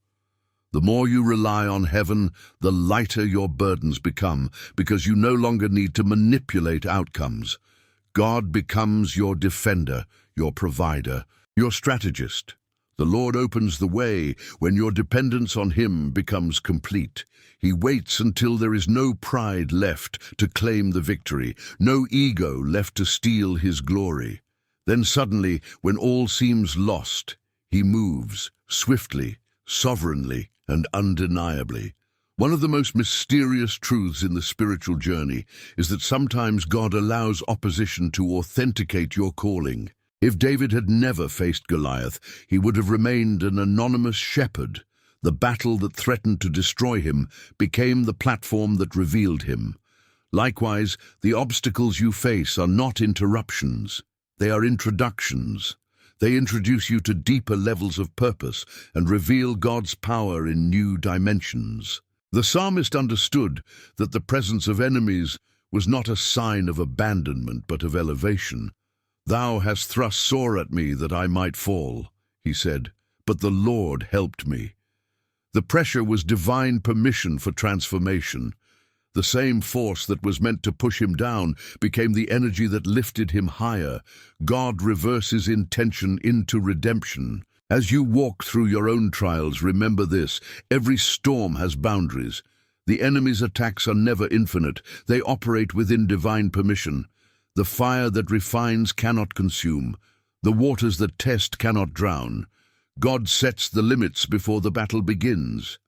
The more you rely on heaven, the lighter your burdens become, because you no longer need to manipulate outcomes. God becomes your defender, your provider, your strategist. The Lord opens the way when your dependence on him becomes complete. He waits until there is no pride left to claim the victory, no ego left to steal his glory. Then suddenly, when all seems lost, he moves swiftly, sovereignly, and undeniably. One of the most mysterious truths in the spiritual journey is that sometimes God allows opposition to authenticate your calling. If David had never faced Goliath, he would have remained an anonymous shepherd. The battle that threatened to destroy him became the platform that revealed him. Likewise, the obstacles you face are not interruptions. They are introductions. They introduce you to deeper levels of purpose and reveal God's power in new dimensions. The psalmist understood that the presence of enemies was not a sign of abandonment but of elevation. "Thou hast thrust sore at me that I might fall," he said, "but the Lord helped me." The pressure was divine permission for transformation. The same force that was meant to push him down became the energy that lifted him higher. God reverses intention into redemption. As you walk through your own trials, remember this: every storm has boundaries. The enemy's attacks are never infinite. They operate within divine permission. The fire that refines cannot consume. The waters that test cannot drown. God sets the limits before the battle begins.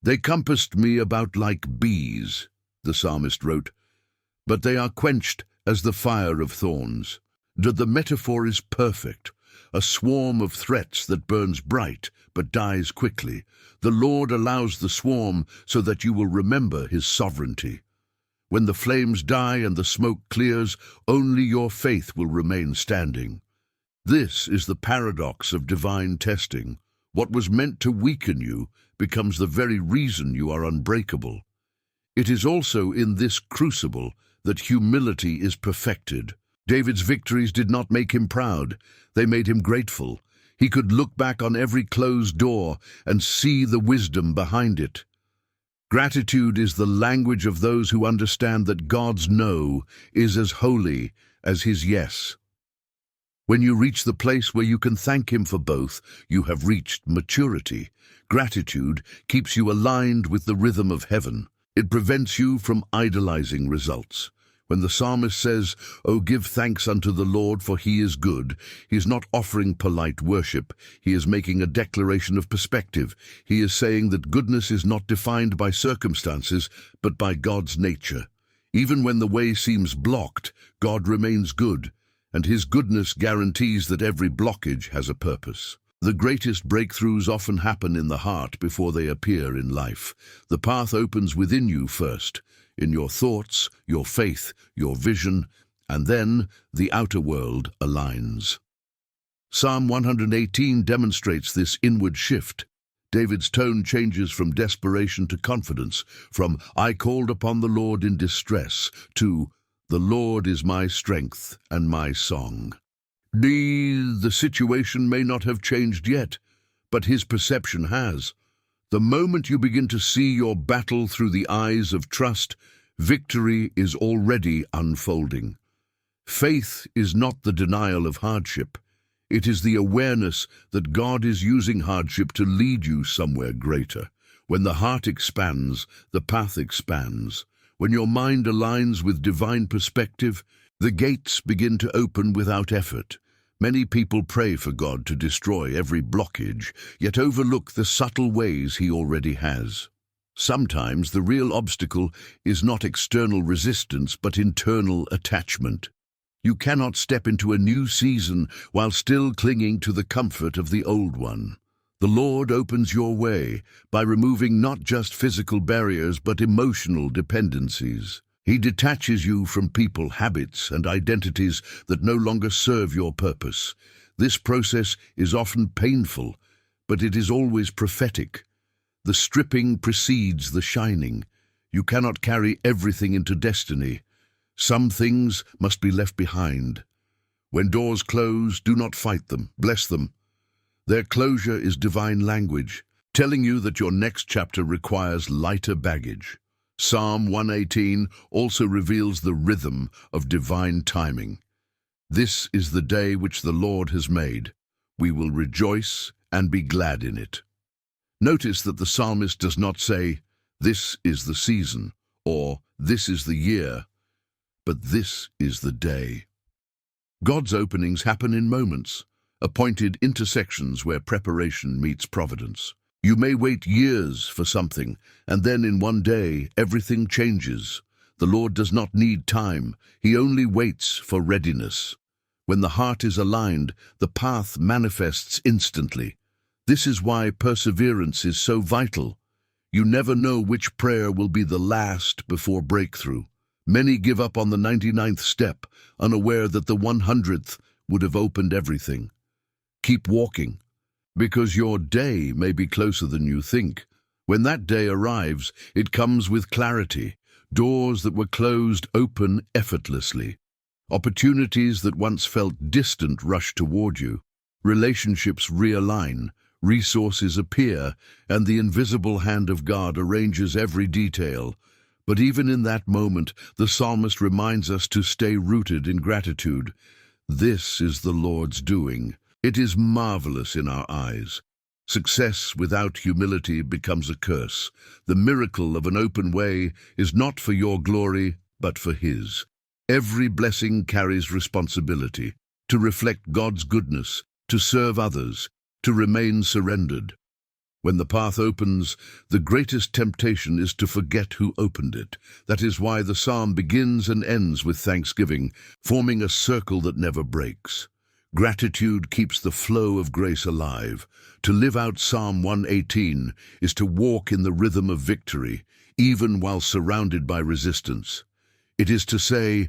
"They compassed me about like bees," the psalmist wrote, "but they are quenched as the fire of thorns." The metaphor is perfect. A swarm of threats that burns bright but dies quickly. The Lord allows the swarm so that you will remember his sovereignty. When the flames die and the smoke clears, only your faith will remain standing. This is the paradox of divine testing. What was meant to weaken you becomes the very reason you are unbreakable. It is also in this crucible that humility is perfected. David's victories did not make him proud. They made him grateful. He could look back on every closed door and see the wisdom behind it. Gratitude is the language of those who understand that God's no is as holy as his yes. When you reach the place where you can thank him for both, you have reached maturity. Gratitude keeps you aligned with the rhythm of heaven. It prevents you from idolizing results. When the psalmist says, "Oh, give thanks unto the Lord, for he is good," he is not offering polite worship. He is making a declaration of perspective. He is saying that goodness is not defined by circumstances, but by God's nature. Even when the way seems blocked, God remains good, and his goodness guarantees that every blockage has a purpose. The greatest breakthroughs often happen in the heart before they appear in life. The path opens within you first, in your thoughts, your faith, your vision, and then the outer world aligns. Psalm 118 demonstrates this inward shift. David's tone changes from desperation to confidence, from "I called upon the Lord in distress" to "The Lord is my strength and my song." The situation may not have changed yet, but his perception has. The moment you begin to see your battle through the eyes of trust, victory is already unfolding. Faith is not the denial of hardship. It is the awareness that God is using hardship to lead you somewhere greater. When the heart expands, the path expands. When your mind aligns with divine perspective, the gates begin to open without effort. Many people pray for God to destroy every blockage, yet overlook the subtle ways he already has. Sometimes the real obstacle is not external resistance, but internal attachment. You cannot step into a new season while still clinging to the comfort of the old one. The Lord opens your way by removing not just physical barriers, but emotional dependencies. He detaches you from people, habits, and identities that no longer serve your purpose. This process is often painful, but it is always prophetic. The stripping precedes the shining. You cannot carry everything into destiny. Some things must be left behind. When doors close, do not fight them, bless them. Their closure is divine language, telling you that your next chapter requires lighter baggage. Psalm 118 also reveals the rhythm of divine timing. This is the day which the Lord has made. We will rejoice and be glad in it. Notice that the psalmist does not say, "This is the season," or "This is the year," but "This is the day." God's openings happen in moments, appointed intersections where preparation meets providence. You may wait years for something, and then in one day everything changes. The Lord does not need time. He only waits for readiness. When the heart is aligned, the path manifests instantly. This is why perseverance is so vital. You never know which prayer will be the last before breakthrough. Many give up on the 99th step, unaware that the 100th would have opened everything. Keep walking, because your day may be closer than you think. When that day arrives, it comes with clarity. Doors that were closed open effortlessly. Opportunities that once felt distant rush toward you. Relationships realign, resources appear, and the invisible hand of God arranges every detail. But even in that moment, the psalmist reminds us to stay rooted in gratitude. This is the Lord's doing. It is marvelous in our eyes. Success without humility becomes a curse. The miracle of an open way is not for your glory, but for His. Every blessing carries responsibility, to reflect God's goodness, to serve others, to remain surrendered. When the path opens, the greatest temptation is to forget who opened it. That is why the psalm begins and ends with thanksgiving, forming a circle that never breaks. Gratitude keeps the flow of grace alive. To live out Psalm 118 is to walk in the rhythm of victory, even while surrounded by resistance. It is to say,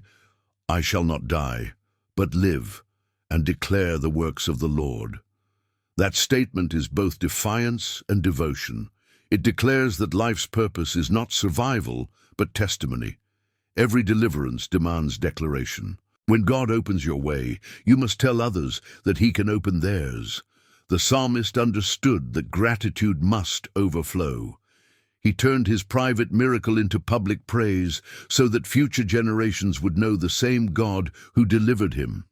"I shall not die, but live, and declare the works of the Lord." That statement is both defiance and devotion. It declares that life's purpose is not survival, but testimony. Every deliverance demands declaration. When God opens your way, you must tell others that He can open theirs. The psalmist understood that gratitude must overflow. He turned his private miracle into public praise so that future generations would know the same God who delivered him.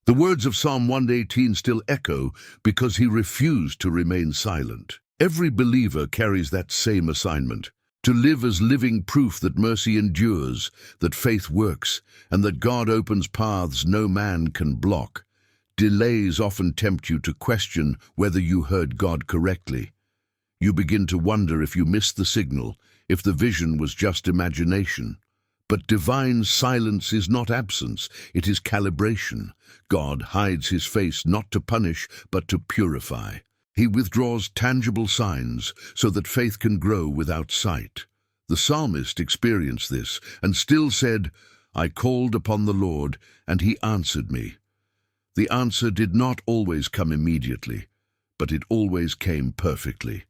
The words of Psalm 118 still echo because he refused to remain silent. Every believer carries that same assignment, to live as living proof that mercy endures, that faith works, and that God opens paths no man can block. Delays often tempt you to question whether you heard God correctly. You begin to wonder if you missed the signal, if the vision was just imagination. But divine silence is not absence, it is calibration. God hides His face not to punish, but to purify. He withdraws tangible signs so that faith can grow without sight. The psalmist experienced this and still said, "I called upon the Lord, and He answered me." The answer did not always come immediately, but it always came perfectly.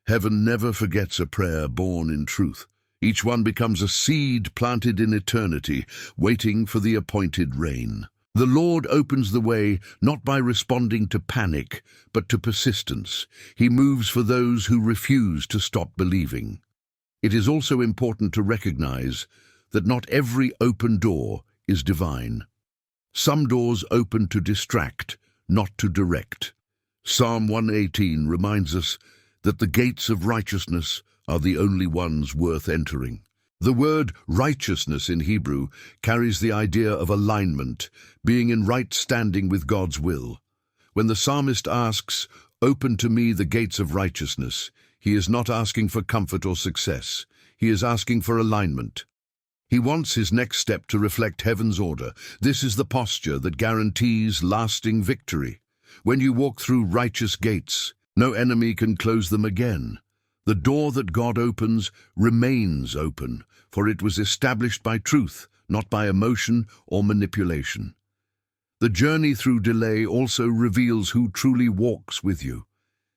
Heaven never forgets a prayer born in truth. Each one becomes a seed planted in eternity, waiting for the appointed rain. The Lord opens the way not by responding to panic, but to persistence. He moves for those who refuse to stop believing. It is also important to recognize that not every open door is divine. Some doors open to distract, not to direct. Psalm 118 reminds us that the gates of righteousness are the only ones worth entering. The word righteousness in Hebrew carries the idea of alignment, being in right standing with God's will. When the psalmist asks, "Open to me the gates of righteousness," he is not asking for comfort or success. He is asking for alignment. He wants his next step to reflect heaven's order. This is the posture that guarantees lasting victory. When you walk through righteous gates, no enemy can close them again. The door that God opens remains open, for it was established by truth, not by emotion or manipulation. The journey through delay also reveals who truly walks with you.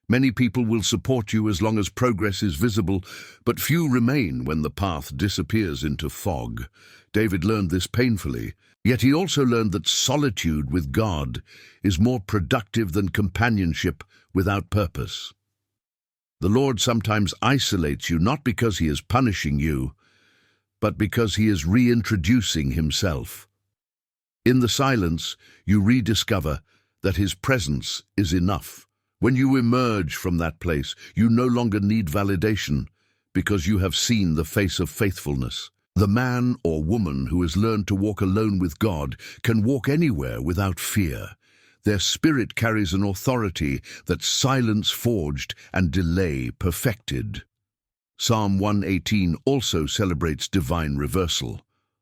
Many people will support you as long as progress is visible, but few remain when the path disappears into fog. David learned this painfully, yet he also learned that solitude with God is more productive than companionship without purpose. The Lord sometimes isolates you not because He is punishing you, but because He is reintroducing Himself. In the silence, you rediscover that His presence is enough. When you emerge from that place, you no longer need validation because you have seen the face of faithfulness. The man or woman who has learned to walk alone with God can walk anywhere without fear. Their spirit carries an authority that silence forged and delay perfected. Psalm 118 also celebrates divine reversal,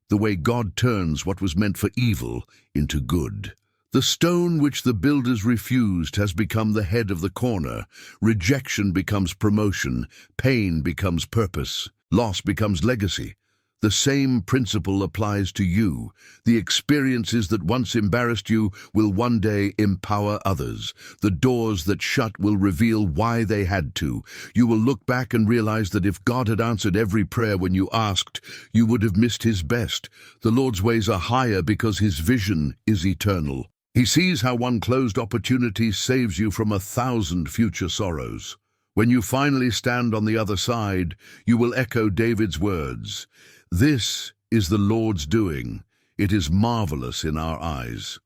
the way God turns what was meant for evil into good. The stone which the builders refused has become the head of the corner. Rejection becomes promotion, pain becomes purpose, loss becomes legacy. The same principle applies to you. The experiences that once embarrassed you will one day empower others. The doors that shut will reveal why they had to. You will look back and realize that if God had answered every prayer when you asked, you would have missed His best. The Lord's ways are higher because His vision is eternal. He sees how one closed opportunity saves you from 1,000 future sorrows. When you finally stand on the other side, you will echo David's words, "This is the Lord's doing. It is marvelous in our eyes."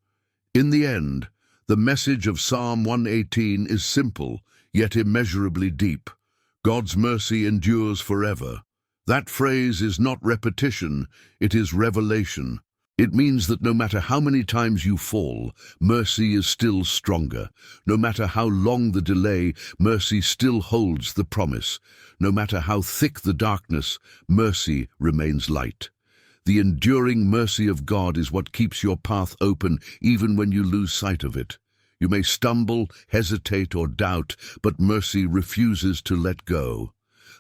In the end, the message of Psalm 118 is simple, yet immeasurably deep. God's mercy endures forever. That phrase is not repetition, it is revelation. It means that no matter how many times you fall, mercy is still stronger. No matter how long the delay, mercy still holds the promise. No matter how thick the darkness, mercy remains light. The enduring mercy of God is what keeps your path open even when you lose sight of it. You may stumble, hesitate, or doubt, but mercy refuses to let go.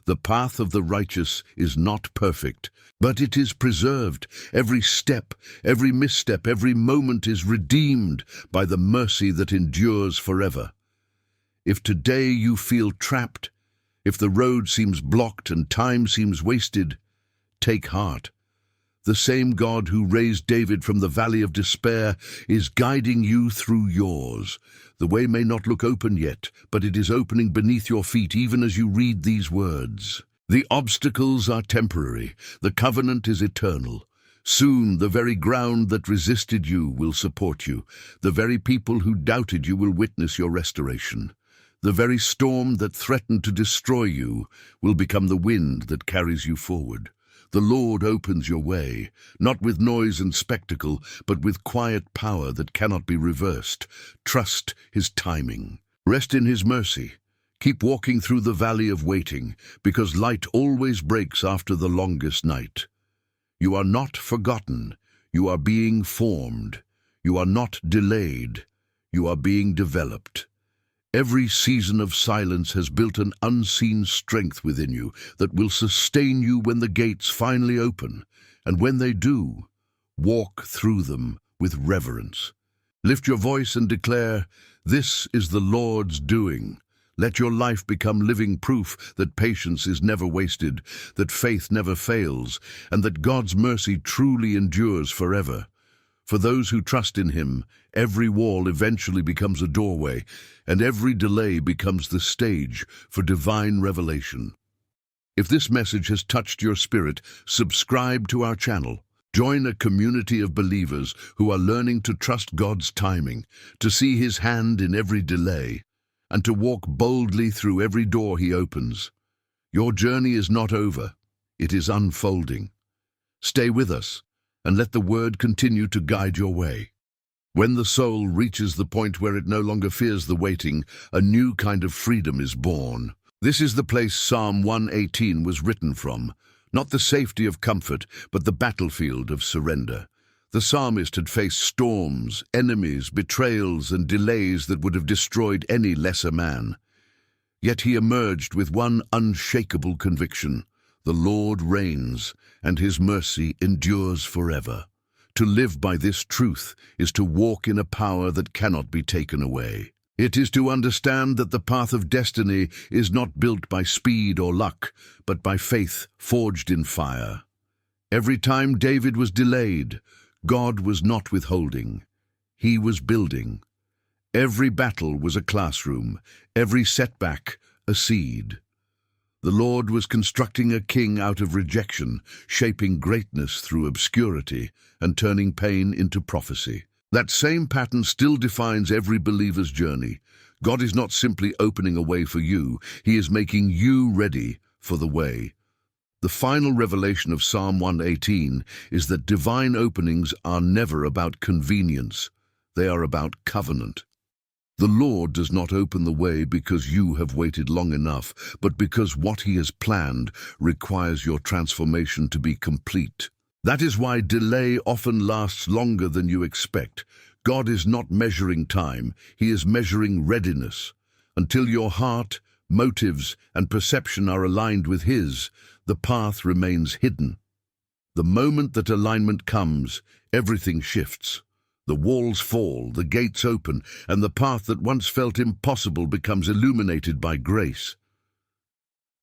The path of the righteous is not perfect, but it is preserved. Every step, every misstep, every moment is redeemed by the mercy that endures forever. If today you feel trapped, if the road seems blocked and time seems wasted, take heart. The same God who raised David from the valley of despair is guiding you through yours. The way may not look open yet, but it is opening beneath your feet even as you read these words. The obstacles are temporary, the covenant is eternal. Soon the very ground that resisted you will support you. The very people who doubted you will witness your restoration. The very storm that threatened to destroy you will become the wind that carries you forward. The Lord opens your way, not with noise and spectacle, but with quiet power that cannot be reversed. Trust His timing. Rest in His mercy. Keep walking through the valley of waiting, because light always breaks after the longest night. You are not forgotten. You are being formed. You are not delayed. You are being developed. Every season of silence has built an unseen strength within you that will sustain you when the gates finally open. And when they do, walk through them with reverence. Lift your voice and declare, "This is the Lord's doing." Let your life become living proof that patience is never wasted, that faith never fails, and that God's mercy truly endures forever. For those who trust in Him, every wall eventually becomes a doorway, and every delay becomes the stage for divine revelation. If this message has touched your spirit, subscribe to our channel. Join a community of believers who are learning to trust God's timing, to see His hand in every delay, and to walk boldly through every door He opens. Your journey is not over. It is unfolding. Stay with us, and let the Word continue to guide your way. When the soul reaches the point where it no longer fears the waiting, a new kind of freedom is born. This is the place Psalm 118 was written from, not the safety of comfort, but the battlefield of surrender. The psalmist had faced storms, enemies, betrayals, and delays that would have destroyed any lesser man. Yet he emerged with one unshakable conviction: the Lord reigns, and His mercy endures forever. To live by this truth is to walk in a power that cannot be taken away. It is to understand that the path of destiny is not built by speed or luck, but by faith forged in fire. Every time David was delayed, God was not withholding. He was building. Every battle was a classroom, every setback a seed. The Lord was constructing a king out of rejection, shaping greatness through obscurity, and turning pain into prophecy. That same pattern still defines every believer's journey. God is not simply opening a way for you, He is making you ready for the way. The final revelation of Psalm 118 is that divine openings are never about convenience. They are about covenant. The Lord does not open the way because you have waited long enough, but because what He has planned requires your transformation to be complete. That is why delay often lasts longer than you expect. God is not measuring time, He is measuring readiness. Until your heart, motives, and perception are aligned with His, the path remains hidden. The moment that alignment comes, everything shifts. The walls fall, the gates open, and the path that once felt impossible becomes illuminated by grace.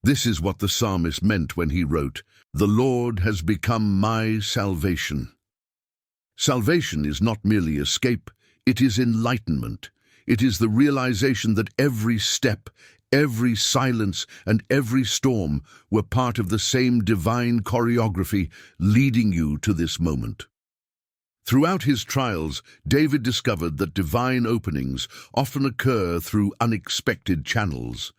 This is what the psalmist meant when he wrote, "The Lord has become my salvation." Salvation is not merely escape, it is enlightenment. It is the realization that every step, every silence, and every storm were part of the same divine choreography leading you to this moment. Throughout his trials, David discovered that divine openings often occur through unexpected channels.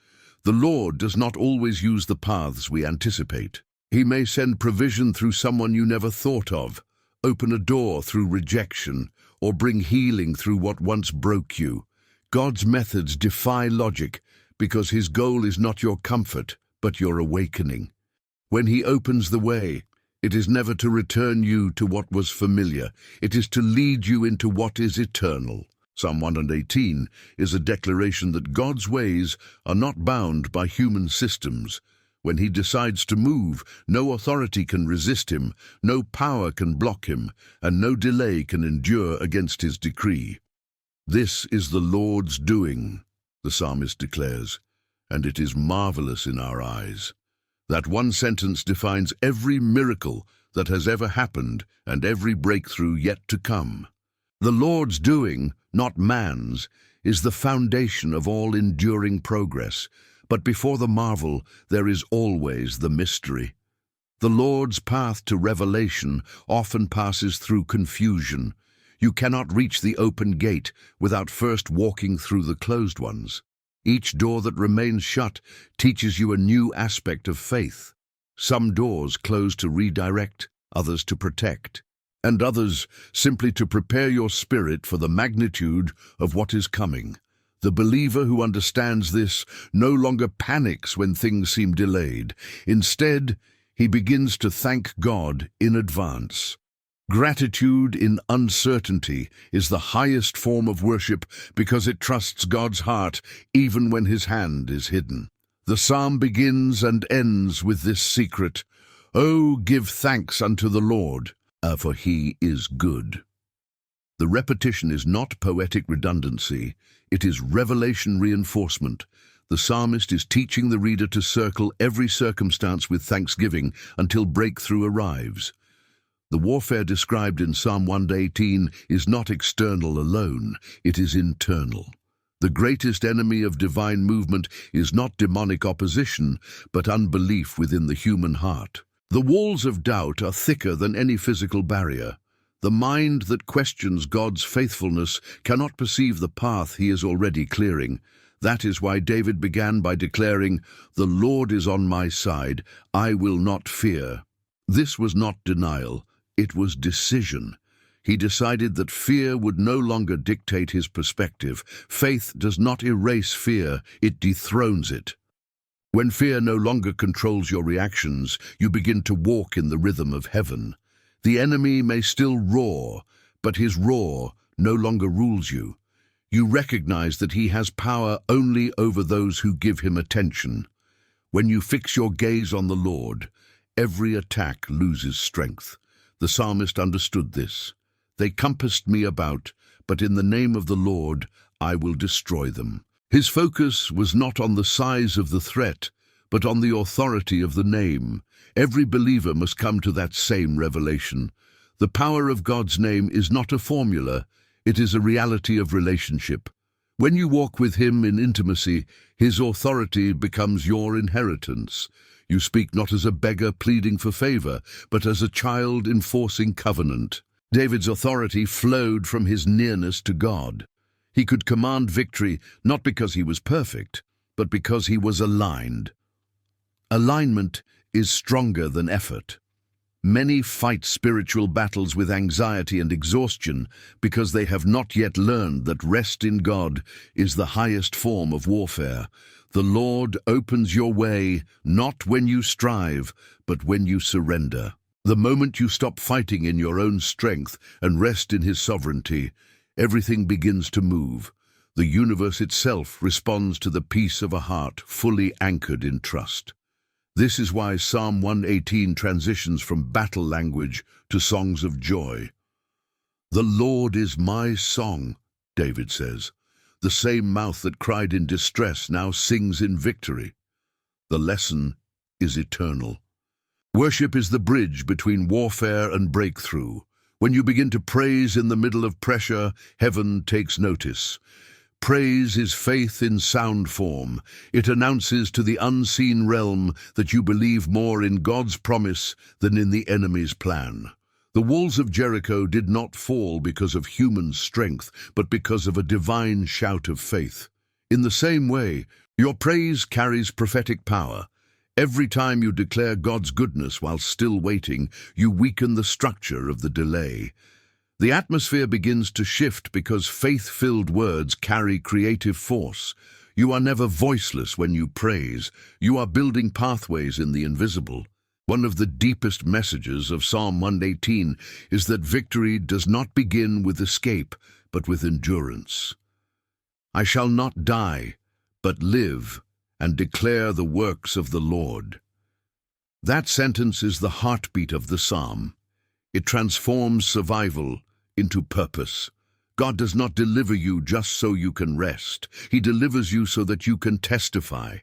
The Lord does not always use the paths we anticipate. He may send provision through someone you never thought of, open a door through rejection, or bring healing through what once broke you. God's methods defy logic because His goal is not your comfort, but your awakening. When He opens the way, it is never to return you to what was familiar. It is to lead you into what is eternal. Psalm 118 is a declaration that God's ways are not bound by human systems. When He decides to move, no authority can resist Him, no power can block Him, and no delay can endure against His decree. "This is the Lord's doing," the psalmist declares, "and it is marvelous in our eyes." That one sentence defines every miracle that has ever happened and every breakthrough yet to come. The Lord's doing, not man's, is the foundation of all enduring progress, but before the marvel there is always the mystery. The Lord's path to revelation often passes through confusion. You cannot reach the open gate without first walking through the closed ones. Each door that remains shut teaches you a new aspect of faith. Some doors close to redirect, others to protect, and others simply to prepare your spirit for the magnitude of what is coming. The believer who understands this no longer panics when things seem delayed. Instead, he begins to thank God in advance. Gratitude in uncertainty is the highest form of worship because it trusts God's heart even when his hand is hidden. The psalm begins and ends with this secret: "Oh, give thanks unto the Lord, for he is good." The repetition is not poetic redundancy, it is revelation reinforcement. The psalmist is teaching the reader to circle every circumstance with thanksgiving until breakthrough arrives. The warfare described in Psalm 118 is not external alone, it is internal. The greatest enemy of divine movement is not demonic opposition, but unbelief within the human heart. The walls of doubt are thicker than any physical barrier. The mind that questions God's faithfulness cannot perceive the path he is already clearing. That is why David began by declaring, "The Lord is on my side, I will not fear." This was not denial, it was decision. He decided that fear would no longer dictate his perspective. Faith does not erase fear, it dethrones it. When fear no longer controls your reactions, you begin to walk in the rhythm of heaven. The enemy may still roar, but his roar no longer rules you. You recognize that he has power only over those who give him attention. When you fix your gaze on the Lord, every attack loses strength. The psalmist understood this. "They compassed me about, but in the name of the Lord I will destroy them." His focus was not on the size of the threat, but on the authority of the name. Every believer must come to that same revelation. The power of God's name is not a formula, it is a reality of relationship. When you walk with him in intimacy, his authority becomes your inheritance. You speak not as a beggar pleading for favor, but as a child enforcing covenant. David's authority flowed from his nearness to God. He could command victory not because he was perfect, but because he was aligned. Alignment is stronger than effort. Many fight spiritual battles with anxiety and exhaustion because they have not yet learned that rest in God is the highest form of warfare. The Lord opens your way, not when you strive, but when you surrender. The moment you stop fighting in your own strength and rest in his sovereignty, everything begins to move. The universe itself responds to the peace of a heart fully anchored in trust. This is why Psalm 118 transitions from battle language to songs of joy. "The Lord is my song," David says. The same mouth that cried in distress now sings in victory. The lesson is eternal. Worship is the bridge between warfare and breakthrough. When you begin to praise in the middle of pressure, heaven takes notice. Praise is faith in sound form. It announces to the unseen realm that you believe more in God's promise than in the enemy's plan. The walls of Jericho did not fall because of human strength, but because of a divine shout of faith. In the same way, your praise carries prophetic power. Every time you declare God's goodness while still waiting, you weaken the structure of the delay. The atmosphere begins to shift because faith-filled words carry creative force. You are never voiceless when you praise. You are building pathways in the invisible. One of the deepest messages of Psalm 118 is that victory does not begin with escape, but with endurance. "I shall not die, but live, and declare the works of the Lord." That sentence is the heartbeat of the psalm. It transforms survival into purpose. God does not deliver you just so you can rest. He delivers you so that you can testify.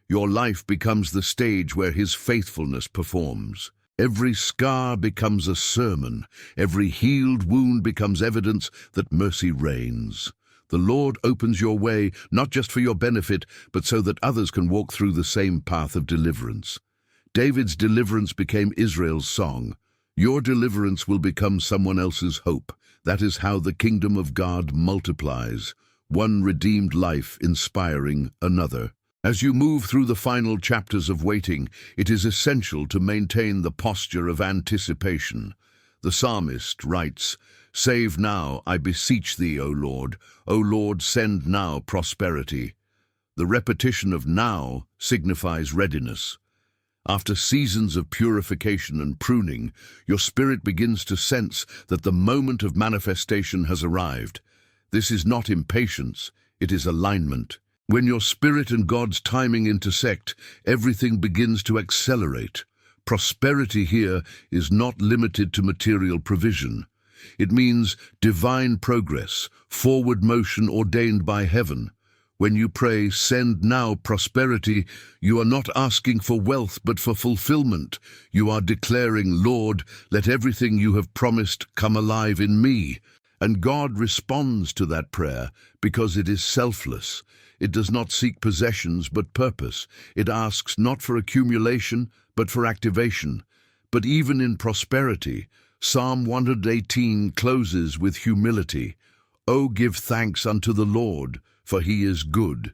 Your life becomes the stage where his faithfulness performs. Every scar becomes a sermon. Every healed wound becomes evidence that mercy reigns. The Lord opens your way, not just for your benefit, but so that others can walk through the same path of deliverance. David's deliverance became Israel's song. Your deliverance will become someone else's hope. That is how the kingdom of God multiplies, one redeemed life inspiring another. As you move through the final chapters of waiting, it is essential to maintain the posture of anticipation. The psalmist writes, "Save now, I beseech thee, O Lord. O Lord, send now prosperity." The repetition of now signifies readiness. After seasons of purification and pruning, your spirit begins to sense that the moment of manifestation has arrived. This is not impatience, it is alignment. When your spirit and God's timing intersect, everything begins to accelerate. Prosperity here is not limited to material provision. It means divine progress, forward motion ordained by heaven. When you pray, "Send now prosperity," you are not asking for wealth but for fulfillment. You are declaring, "Lord, let everything you have promised come alive in me." And God responds to that prayer because it is selfless. It does not seek possessions but purpose. It asks not for accumulation but for activation. But even in prosperity, Psalm 118 closes with humility. "O give thanks unto the Lord, for he is good."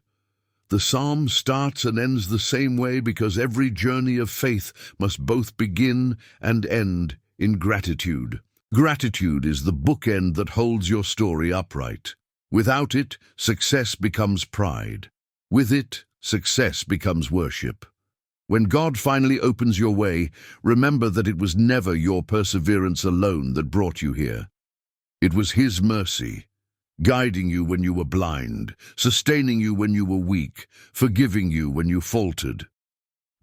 The psalm starts and ends the same way because every journey of faith must both begin and end in gratitude. Gratitude is the bookend that holds your story upright. Without it, success becomes pride. With it, success becomes worship. When God finally opens your way, remember that it was never your perseverance alone that brought you here. It was His mercy, guiding you when you were blind, sustaining you when you were weak, forgiving you when you faltered.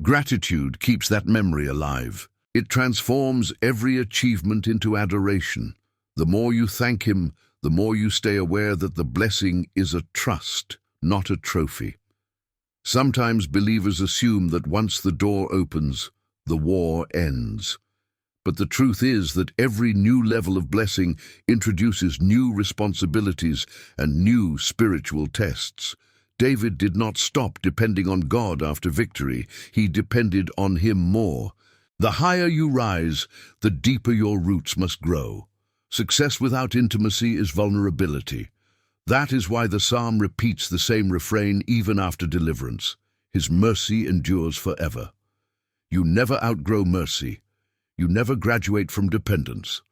Gratitude keeps that memory alive. It transforms every achievement into adoration. The more you thank Him, the more you stay aware that the blessing is a trust, not a trophy. Sometimes believers assume that once the door opens, the war ends. But the truth is that every new level of blessing introduces new responsibilities and new spiritual tests. David did not stop depending on God after victory. He depended on Him more. The higher you rise, the deeper your roots must grow. Success without intimacy is vulnerability. That is why the psalm repeats the same refrain even after deliverance. His mercy endures forever. You never outgrow mercy. You never graduate from dependence.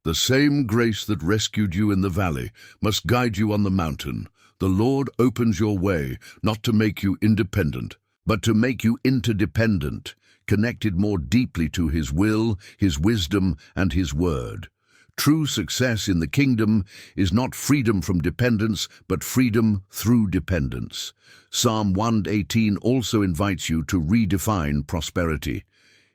The same grace that rescued you in the valley must guide you on the mountain. The Lord opens your way, not to make you independent, but to make you interdependent, connected more deeply to His will, His wisdom, and His word. True success in the kingdom is not freedom from dependence, but freedom through dependence. Psalm 118 also invites you to redefine prosperity.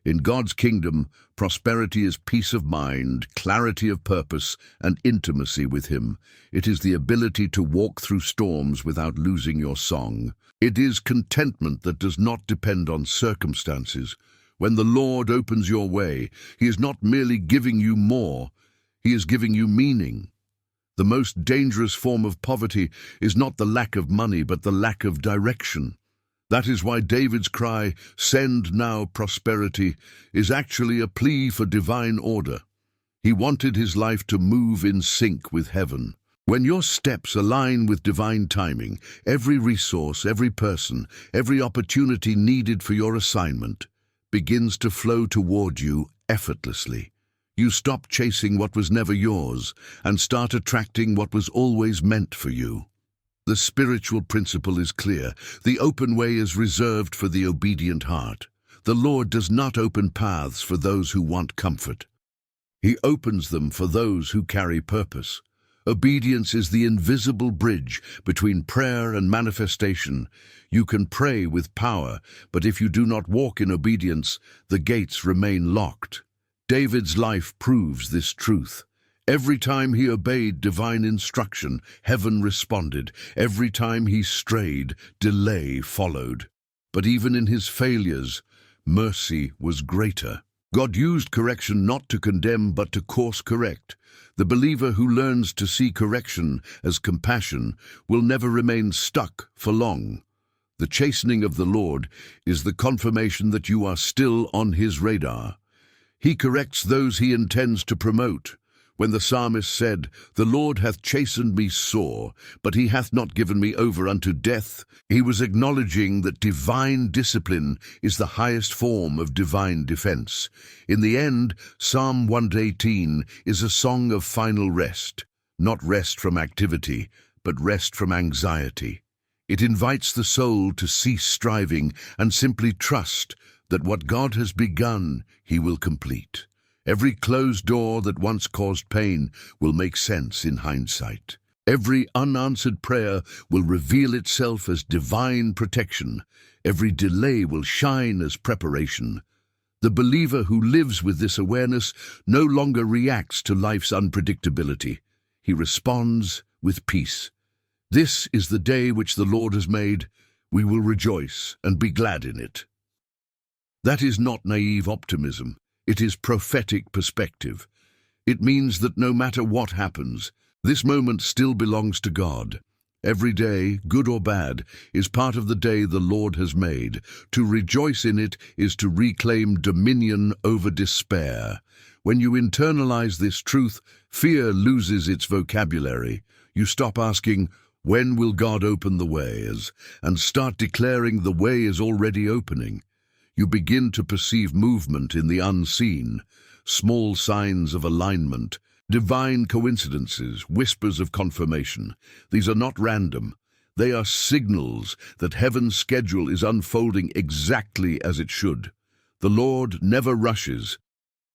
In God's kingdom, prosperity is peace of mind, clarity of purpose, and intimacy with Him. It is the ability to walk through storms without losing your song. It is contentment that does not depend on circumstances. When the Lord opens your way, He is not merely giving you more, He is giving you meaning. The most dangerous form of poverty is not the lack of money, but the lack of direction. That is why David's cry, "Send now prosperity," is actually a plea for divine order. He wanted his life to move in sync with heaven. When your steps align with divine timing, every resource, every person, every opportunity needed for your assignment begins to flow toward you effortlessly. You stop chasing what was never yours and start attracting what was always meant for you. The spiritual principle is clear. The open way is reserved for the obedient heart. The Lord does not open paths for those who want comfort. He opens them for those who carry purpose. Obedience is the invisible bridge between prayer and manifestation. You can pray with power, but if you do not walk in obedience, the gates remain locked. David's life proves this truth. Every time he obeyed divine instruction, heaven responded. Every time he strayed, delay followed. But even in his failures, mercy was greater. God used correction not to condemn but to course correct. The believer who learns to see correction as compassion will never remain stuck for long. The chastening of the Lord is the confirmation that you are still on his radar. He corrects those he intends to promote. When the psalmist said, "The Lord hath chastened me sore, but he hath not given me over unto death," he was acknowledging that divine discipline is the highest form of divine defense. In the end, Psalm 118 is a song of final rest, not rest from activity, but rest from anxiety. It invites the soul to cease striving and simply trust that what God has begun, he will complete. Every closed door that once caused pain will make sense in hindsight. Every unanswered prayer will reveal itself as divine protection. Every delay will shine as preparation. The believer who lives with this awareness no longer reacts to life's unpredictability. He responds with peace. This is the day which the Lord has made. We will rejoice and be glad in it. That is not naive optimism. It is prophetic perspective. It means that no matter what happens, this moment still belongs to God. Every day, good or bad, is part of the day the Lord has made. To rejoice in it is to reclaim dominion over despair. When you internalize this truth, fear loses its vocabulary. You stop asking, "When will God open the way?" and start declaring the way is already opening. You begin to perceive movement in the unseen, small signs of alignment, divine coincidences, whispers of confirmation. These are not random. They are signals that heaven's schedule is unfolding exactly as it should. The Lord never rushes,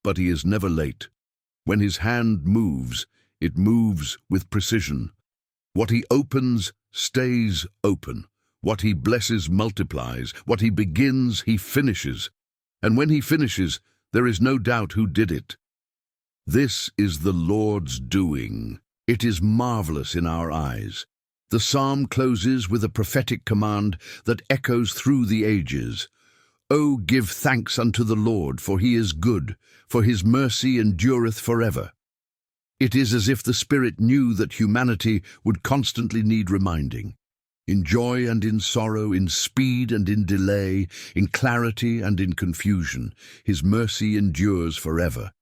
but he is never late. When his hand moves, it moves with precision. What he opens stays open. What he blesses multiplies. What he begins, he finishes. And when he finishes, there is no doubt who did it. This is the Lord's doing. It is marvelous in our eyes. The psalm closes with a prophetic command that echoes through the ages. "O give thanks unto the Lord, for he is good, for his mercy endureth forever." It is as if the Spirit knew that humanity would constantly need reminding. In joy and in sorrow, in speed and in delay, in clarity and in confusion, his mercy endures forever.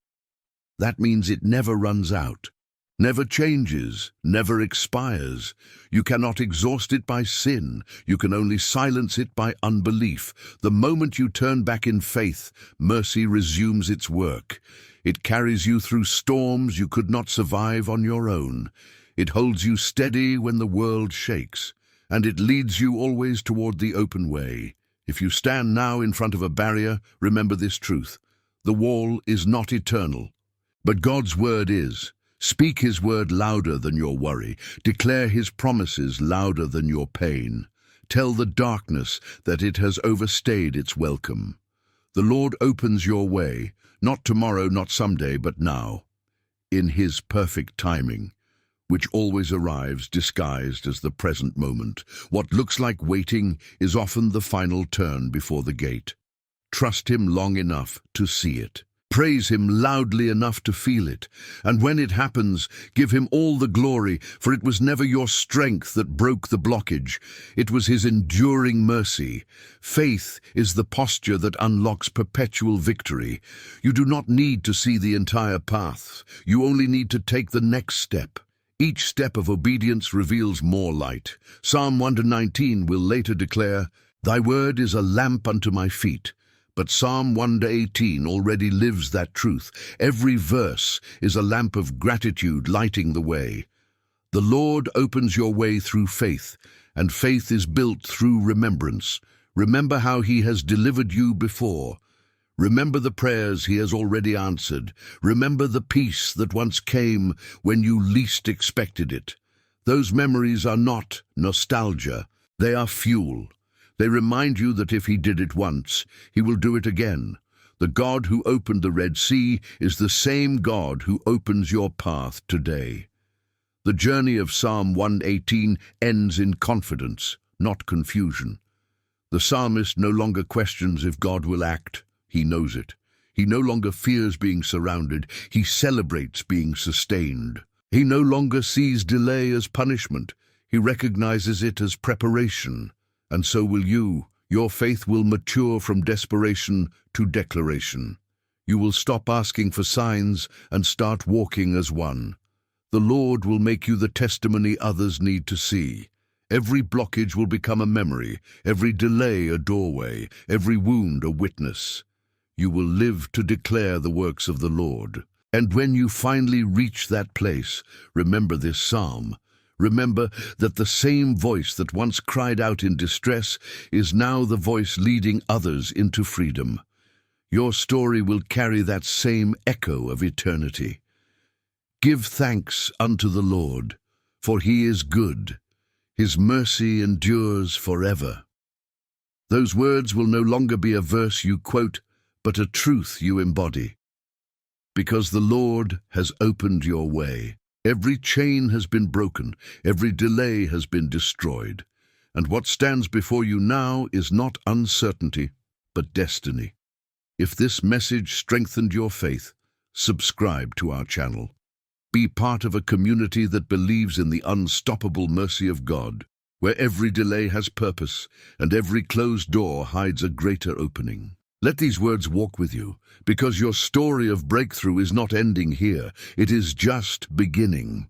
That means it never runs out, never changes, never expires. You cannot exhaust it by sin. You can only silence it by unbelief. The moment you turn back in faith, mercy resumes its work. It carries you through storms you could not survive on your own. It holds you steady when the world shakes. And it leads you always toward the open way. If you stand now in front of a barrier, remember this truth. The wall is not eternal, but God's word is. Speak his word louder than your worry. Declare his promises louder than your pain. Tell the darkness that it has overstayed its welcome. The Lord opens your way, not tomorrow, not someday, but now, in his perfect timing, which always arrives disguised as the present moment. What looks like waiting is often the final turn before the gate. Trust him long enough to see it. Praise him loudly enough to feel it. And when it happens, give him all the glory, for it was never your strength that broke the blockage. It was his enduring mercy. Faith is the posture that unlocks perpetual victory. You do not need to see the entire path. You only need to take the next step. Each step of obedience reveals more light. Psalm 119 will later declare, "Thy word is a lamp unto my feet." But Psalm 118 already lives that truth. Every verse is a lamp of gratitude lighting the way. The Lord opens your way through faith, and faith is built through remembrance. Remember how he has delivered you before. Remember the prayers he has already answered. Remember the peace that once came when you least expected it. Those memories are not nostalgia. They are fuel. They remind you that if he did it once, he will do it again. The God who opened the Red Sea is the same God who opens your path today. The journey of Psalm 118 ends in confidence, not confusion. The psalmist no longer questions if God will act. He knows it. He no longer fears being surrounded, he celebrates being sustained. He no longer sees delay as punishment, he recognizes it as preparation. And so will you. Your faith will mature from desperation to declaration. You will stop asking for signs and start walking as one. The Lord will make you the testimony others need to see. Every blockage will become a memory, every delay a doorway, every wound a witness. You will live to declare the works of the Lord. And when you finally reach that place, remember this psalm. Remember that the same voice that once cried out in distress is now the voice leading others into freedom. Your story will carry that same echo of eternity. Give thanks unto the Lord, for he is good. His mercy endures forever. Those words will no longer be a verse you quote, but a truth you embody. Because the Lord has opened your way. Every chain has been broken, every delay has been destroyed, and what stands before you now is not uncertainty, but destiny. If this message strengthened your faith, subscribe to our channel. Be part of a community that believes in the unstoppable mercy of God, where every delay has purpose and every closed door hides a greater opening. Let these words walk with you, because your story of breakthrough is not ending here, it is just beginning.